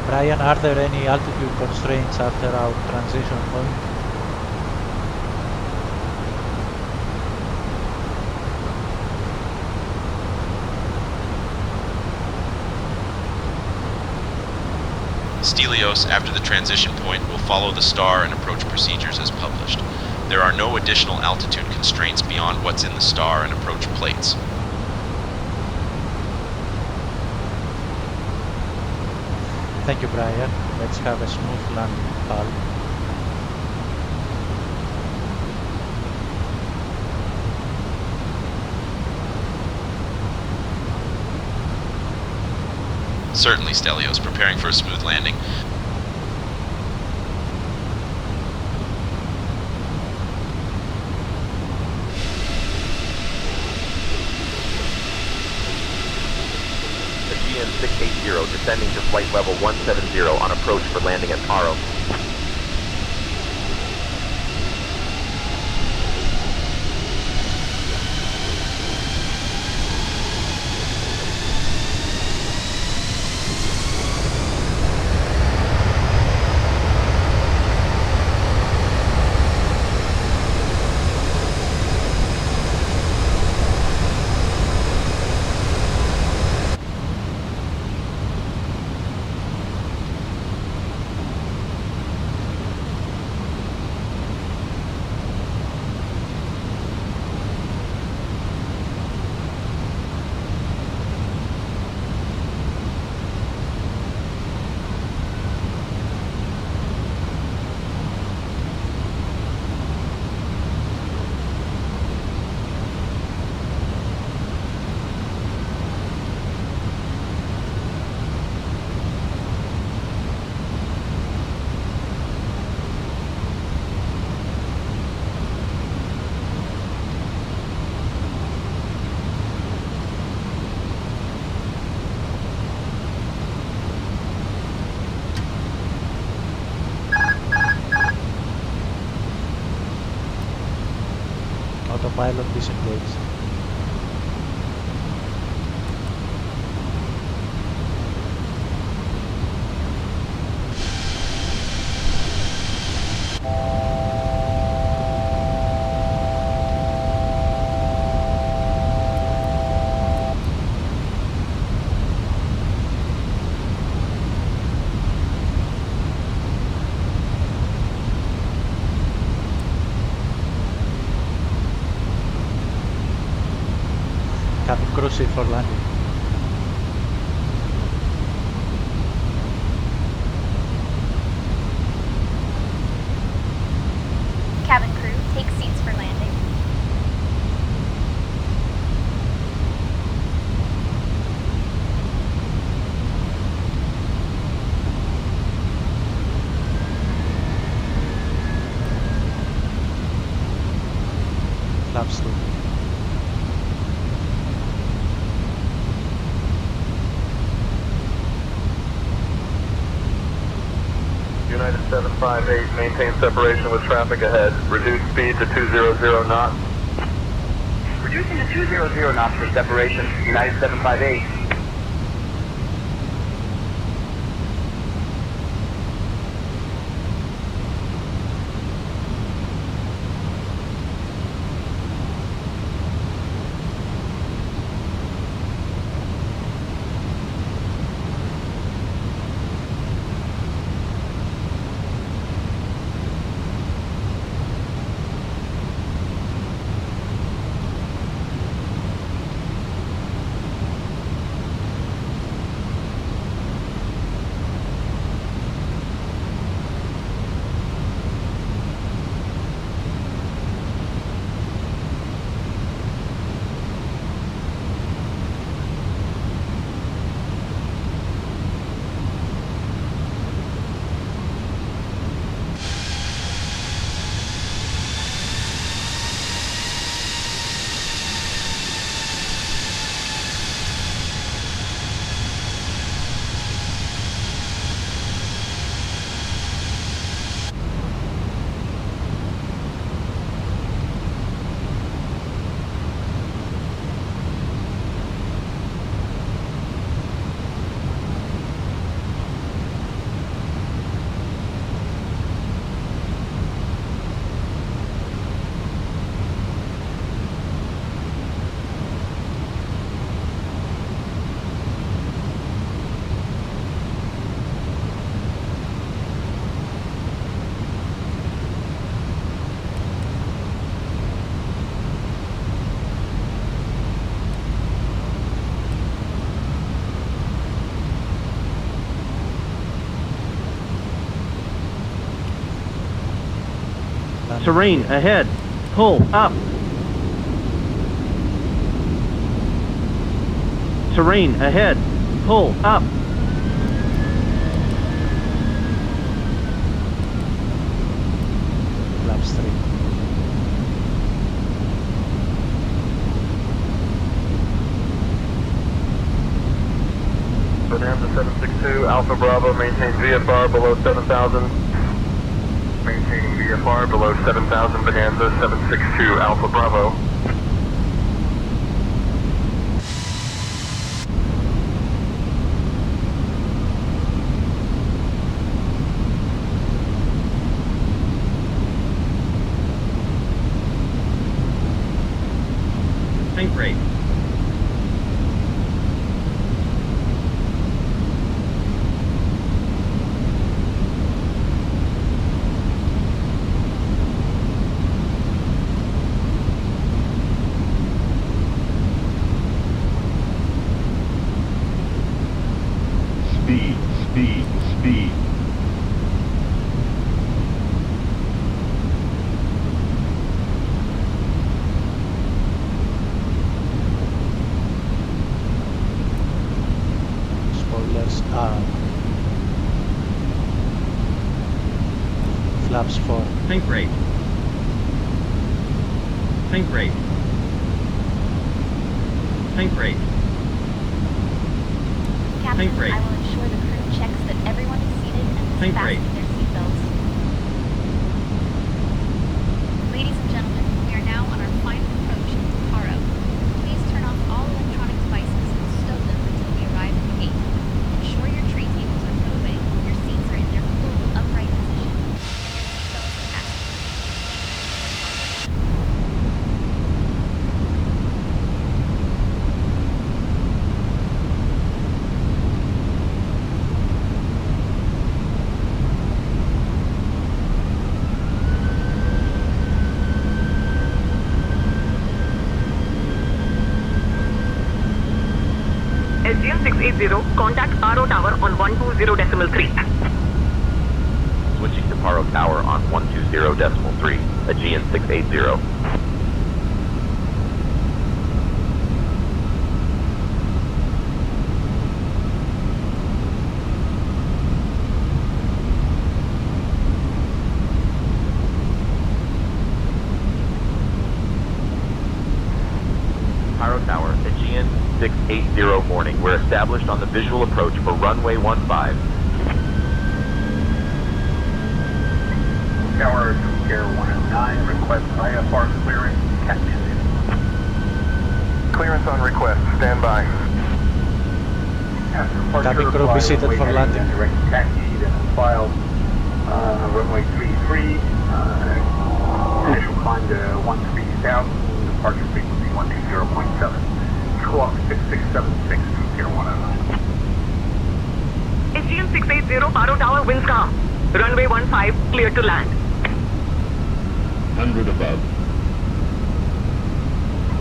Brian, are there any altitude constraints after our transition point? Stelios, after the transition point, will follow the star and approach procedures as published. There are no additional altitude constraints beyond what's in the star and approach plates. Thank you, Brian. Let's have a smooth landing, pal. Certainly, Stelios, preparing for a smooth landing. Aegean 680 descending to flight level 170 on approach for landing at Paro. Autopilot disengaged. Cabin crew set for landing. Cabin crew, take seats for landing. Flaps to. United 758, maintain separation with traffic ahead. Reduce speed to 200 knots. reducing to 200 knots for separation, United 758. Terrain ahead. Pull up. Terrain ahead. Pull up. Flaps 3. Bonanza 762, Alpha Bravo, maintain VFR below 7,000. Maintaining VFR below 7,000, Bonanza 762, Alpha Bravo. Tank rate. Speed. Spoilers are flaps 4. Tank rate. Tank rate. Tank rate. Captain, Tank rate. I will ensure the crew checks that everyone is seated and is Tank rate. fastening their seatbelts. Ladies and gentlemen, we are now on our final approach to Paro. Please turn off all electronic devices and stow them until we arrive at the gate. Ensure your tray tables are put away. Your seats are in their full upright position. Seatbelts fastened. SGM 680, contact Paro Tower on 120.3. Switching to Paro Tower on 120.3, Aegean 680. Paro Tower, Aegean 680 morning. We're established on the visual approach for runway 15. Tower 2 Care 109, request IFR clearance, Kathmandu. Clearance on request. Stand by. Cabin crew be seated for landing. Direct taxi, then filed. Runway 33. Initial climb to 13,000. Departure frequency 120.7. Squawk 6676 010. Aegean 680 Paro Tower winds calm. Runway 15 clear to land. 100 above.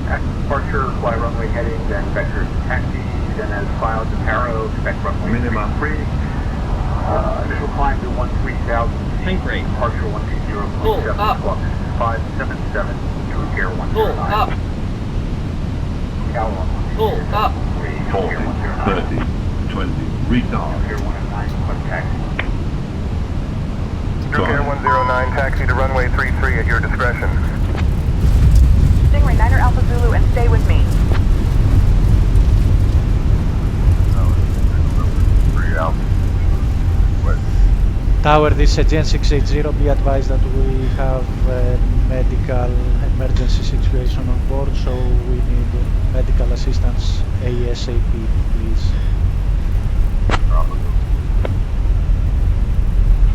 At departure, fly runway heading, then vector to taxi, then as filed to Paro, expect runway Minima. 3. Initial climb to 13,000 feet. Tank rate. Departure 120.7. Pull up. Squawk 577 through gear 109. Pull up. Pull up. 40, 30, 20. Retard. Gear 109, request taxi. Drew Air 109, taxi to runway 33 at your discretion. Stingray 9er Alpha Zulu and stay with me. Tower, this is Aegean 680. Be advised that we have a medical emergency situation on board, so we need medical assistance ASAP, please.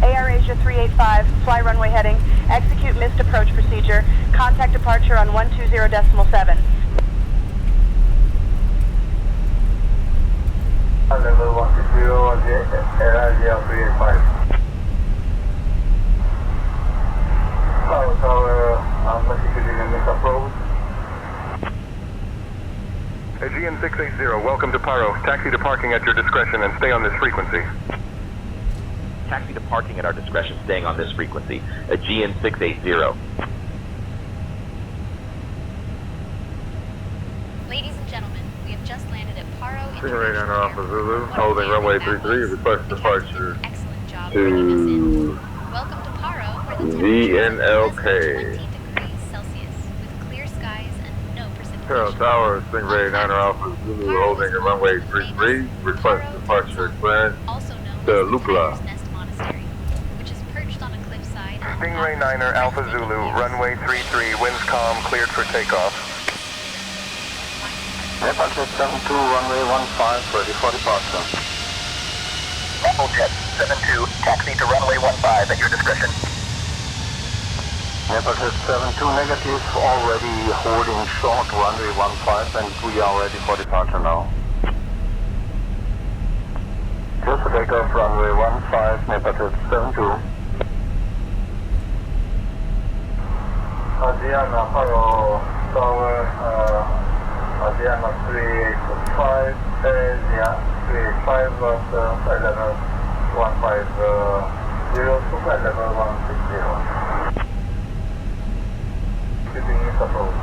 AR Asia 385, fly runway heading, execute missed approach procedure, contact departure on 120.7. Level 160, Air Asia 385. Tower, I'm executing a missed approach. Aegean 680, welcome to Paro. Taxi to parking at your discretion and stay on this frequency. Taxi to parking at our discretion, staying on this frequency. Aegean 680. Ladies and gentlemen, we have just landed at Paro Stingray 9er Alpha Zulu, What a holding landing runway that 33, was. request The departure captain did an excellent job bringing us in. Welcome to Paro, where the temperature is VNLK. 20 degrees Celsius, with clear skies and no precipitation. Paro Tower, Stingray 9er Alpha Zulu, holding a runway 33, request departure clearance Also known to as the Lukla. Tiger's Nest Monastery, which is perched on a cliffside. Stingray 9er Alpha Zulu, runway 33, winds calm, cleared for takeoff. Nepal Jet 72, runway 15, ready for departure. Nepal Jet 72, taxi to runway 15 at your discretion. Nepal Jet 72 negative, already holding short runway 15, and we are ready for departure now. Just for takeoff, runway 15, Nepal Jet 72. Adriana Paro Tower, Adriana 385, Asia 385, flight level 150 to flight level 160. Shooting missed approach.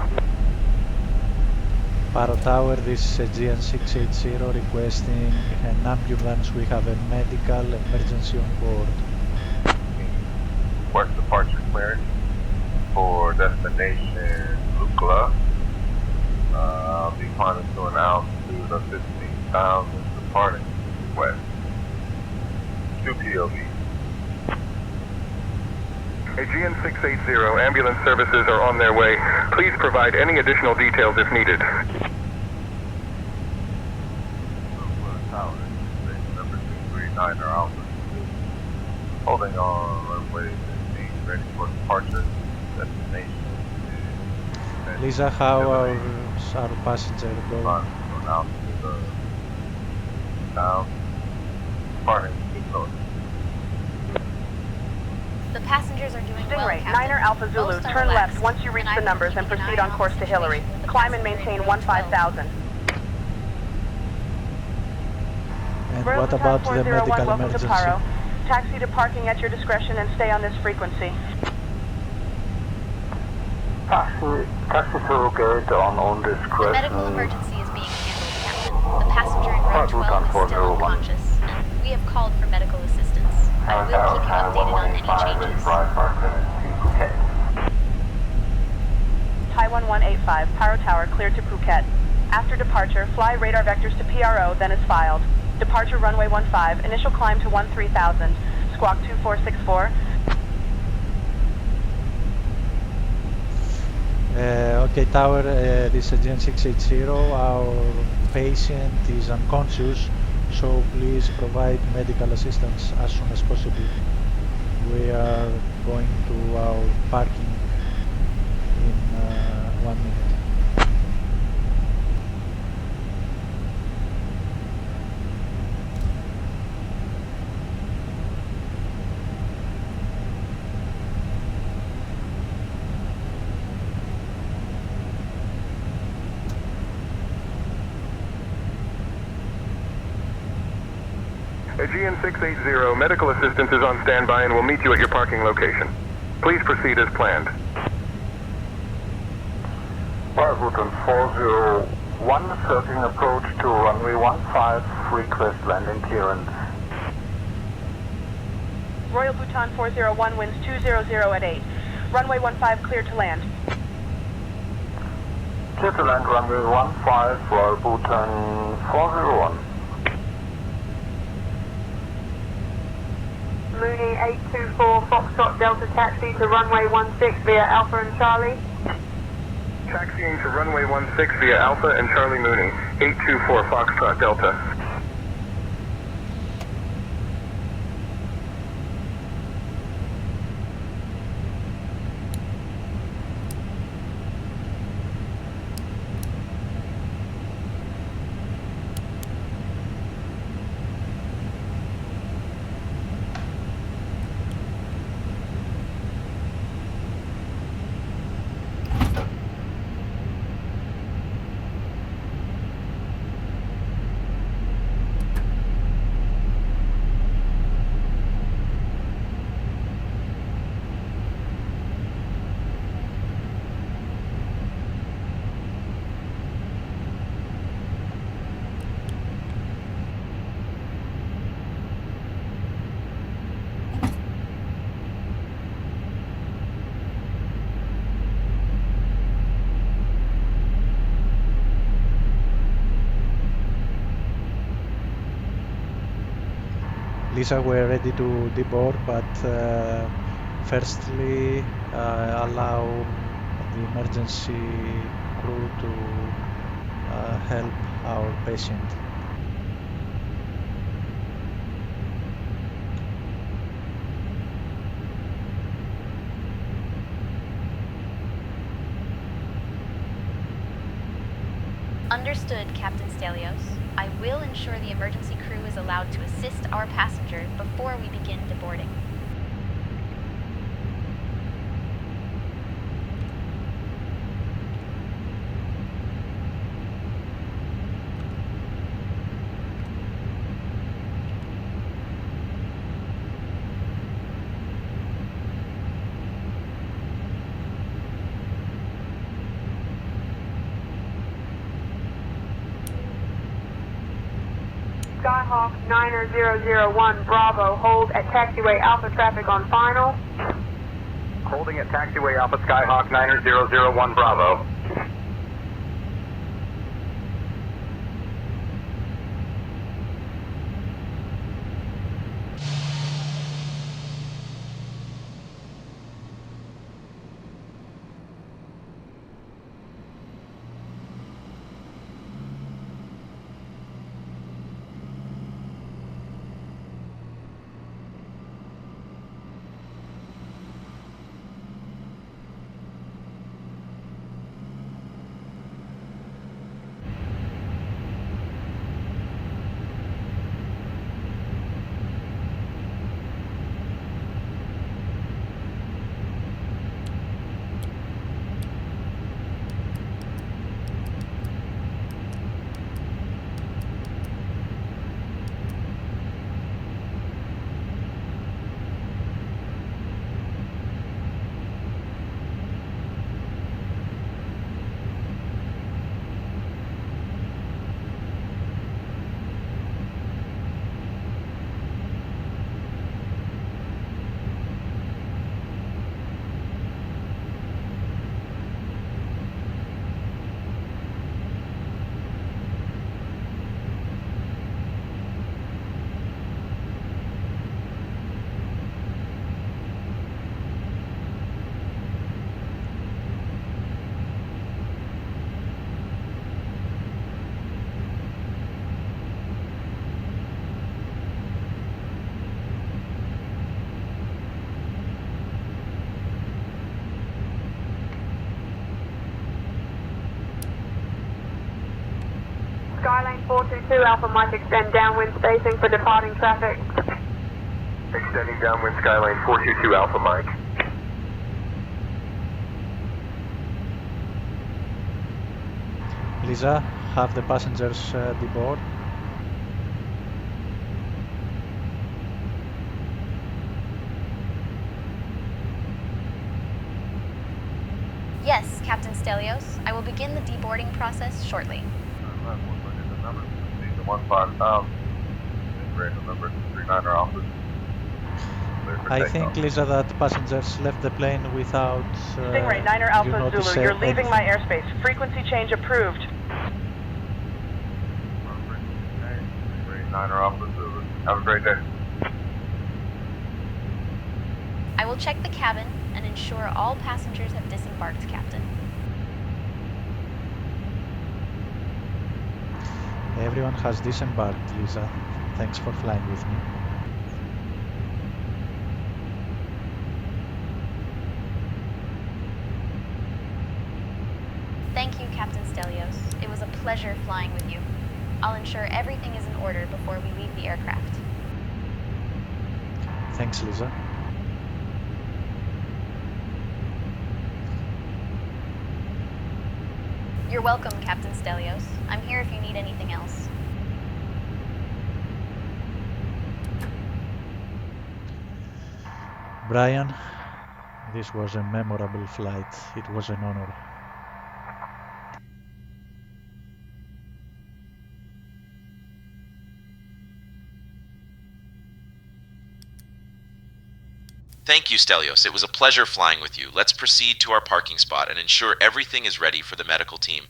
Paro Tower, this is Aegean 680 requesting an ambulance. We have a medical emergency on board. Request departure clearance for destination Lukla. Be climbing to an altitude of 15,000, departing west. 2 POV. Aegean 680, ambulance services are on their way. Please provide any additional details if needed. Tower, number 239 or Alpha. Holding on runway 15, ready for departure. Destination. Lisa, how are our passenger going? The passengers are doing well, Stingray, Captain. 9er Alpha Zulu, Most are turn relaxed, left once you reach and the I've numbers been and keeping an proceed eye on on course the to Hillary. situation with the Climb and passenger maintain in 15,000. And Royal what Bhutan about the 401, medical welcome to emergency? Paro. Taxi to parking at your discretion and stay on this frequency. Taxi to gate on The discretion. medical emergency is being handled, Captain. The passenger in row 12 is still unconscious, and we have called for medical assistance. I will keep you updated on any changes. Thai 1185, Paro Tower cleared to Phuket. After departure, fly radar vectors to PRO, then as filed. Departure runway 15, initial climb to 13,000. Squawk 2464. Okay, Tower, this is Aegean 680. Our patient is unconscious, so please provide medical assistance as soon as possible. We are going to our parking in 1 minute. Aegean 680, medical assistance is on standby and will meet you at your parking location. Please proceed as planned. Bhutan 401, circling approach to runway 15, request landing clearance. Royal Bhutan 401, winds 200 at 8. Runway 15 cleared to land. Clear to land runway 15, Royal Bhutan 401. Mooney 824 Foxtrot Delta taxi to runway 16 via Alpha and Charlie. Taxiing to runway 16 via Alpha and Charlie Mooney, 824 Foxtrot Delta. Lisa, we're ready to deboard, but firstly, allow the emergency crew to help our patient. Understood, Captain Stelios. I will ensure the emergency crew is allowed to assist our passenger before we begin deboarding. Skyhawk 9001 Bravo, hold at taxiway Alpha traffic on final. Holding at taxiway Alpha Skyhawk 9001 Bravo. Skylane 422 Alpha Mike, extend downwind spacing for departing traffic. Extending downwind Skylane 422 Alpha Mike. Lisa, have the passengers deboard. Yes, Captain Stelios. I will begin the deboarding process shortly. Proceed to 15,000. Stingray November 239 Alpha. I think, Lisa, that passengers left the plane without Stingray, 9er you Alpha notice Zulu, you're leaving my anything. airspace. Frequency change approved. Frequency change. Stingray 9er Alpha Zulu. Have a great day. I will check the cabin and ensure all passengers have disembarked, Captain. Everyone has disembarked, Lisa. Thanks for flying with me. Thank you, Captain Stelios. It was a pleasure flying with you. I'll ensure everything is in order before we leave the aircraft. Thanks, Lisa. You're welcome, Captain Stelios. I'm here if you need anything else. Brian, this was a memorable flight. It was an honor. Thank you, Stelios. It was a pleasure flying with you. Let's proceed to our parking spot and ensure everything is ready for the medical team.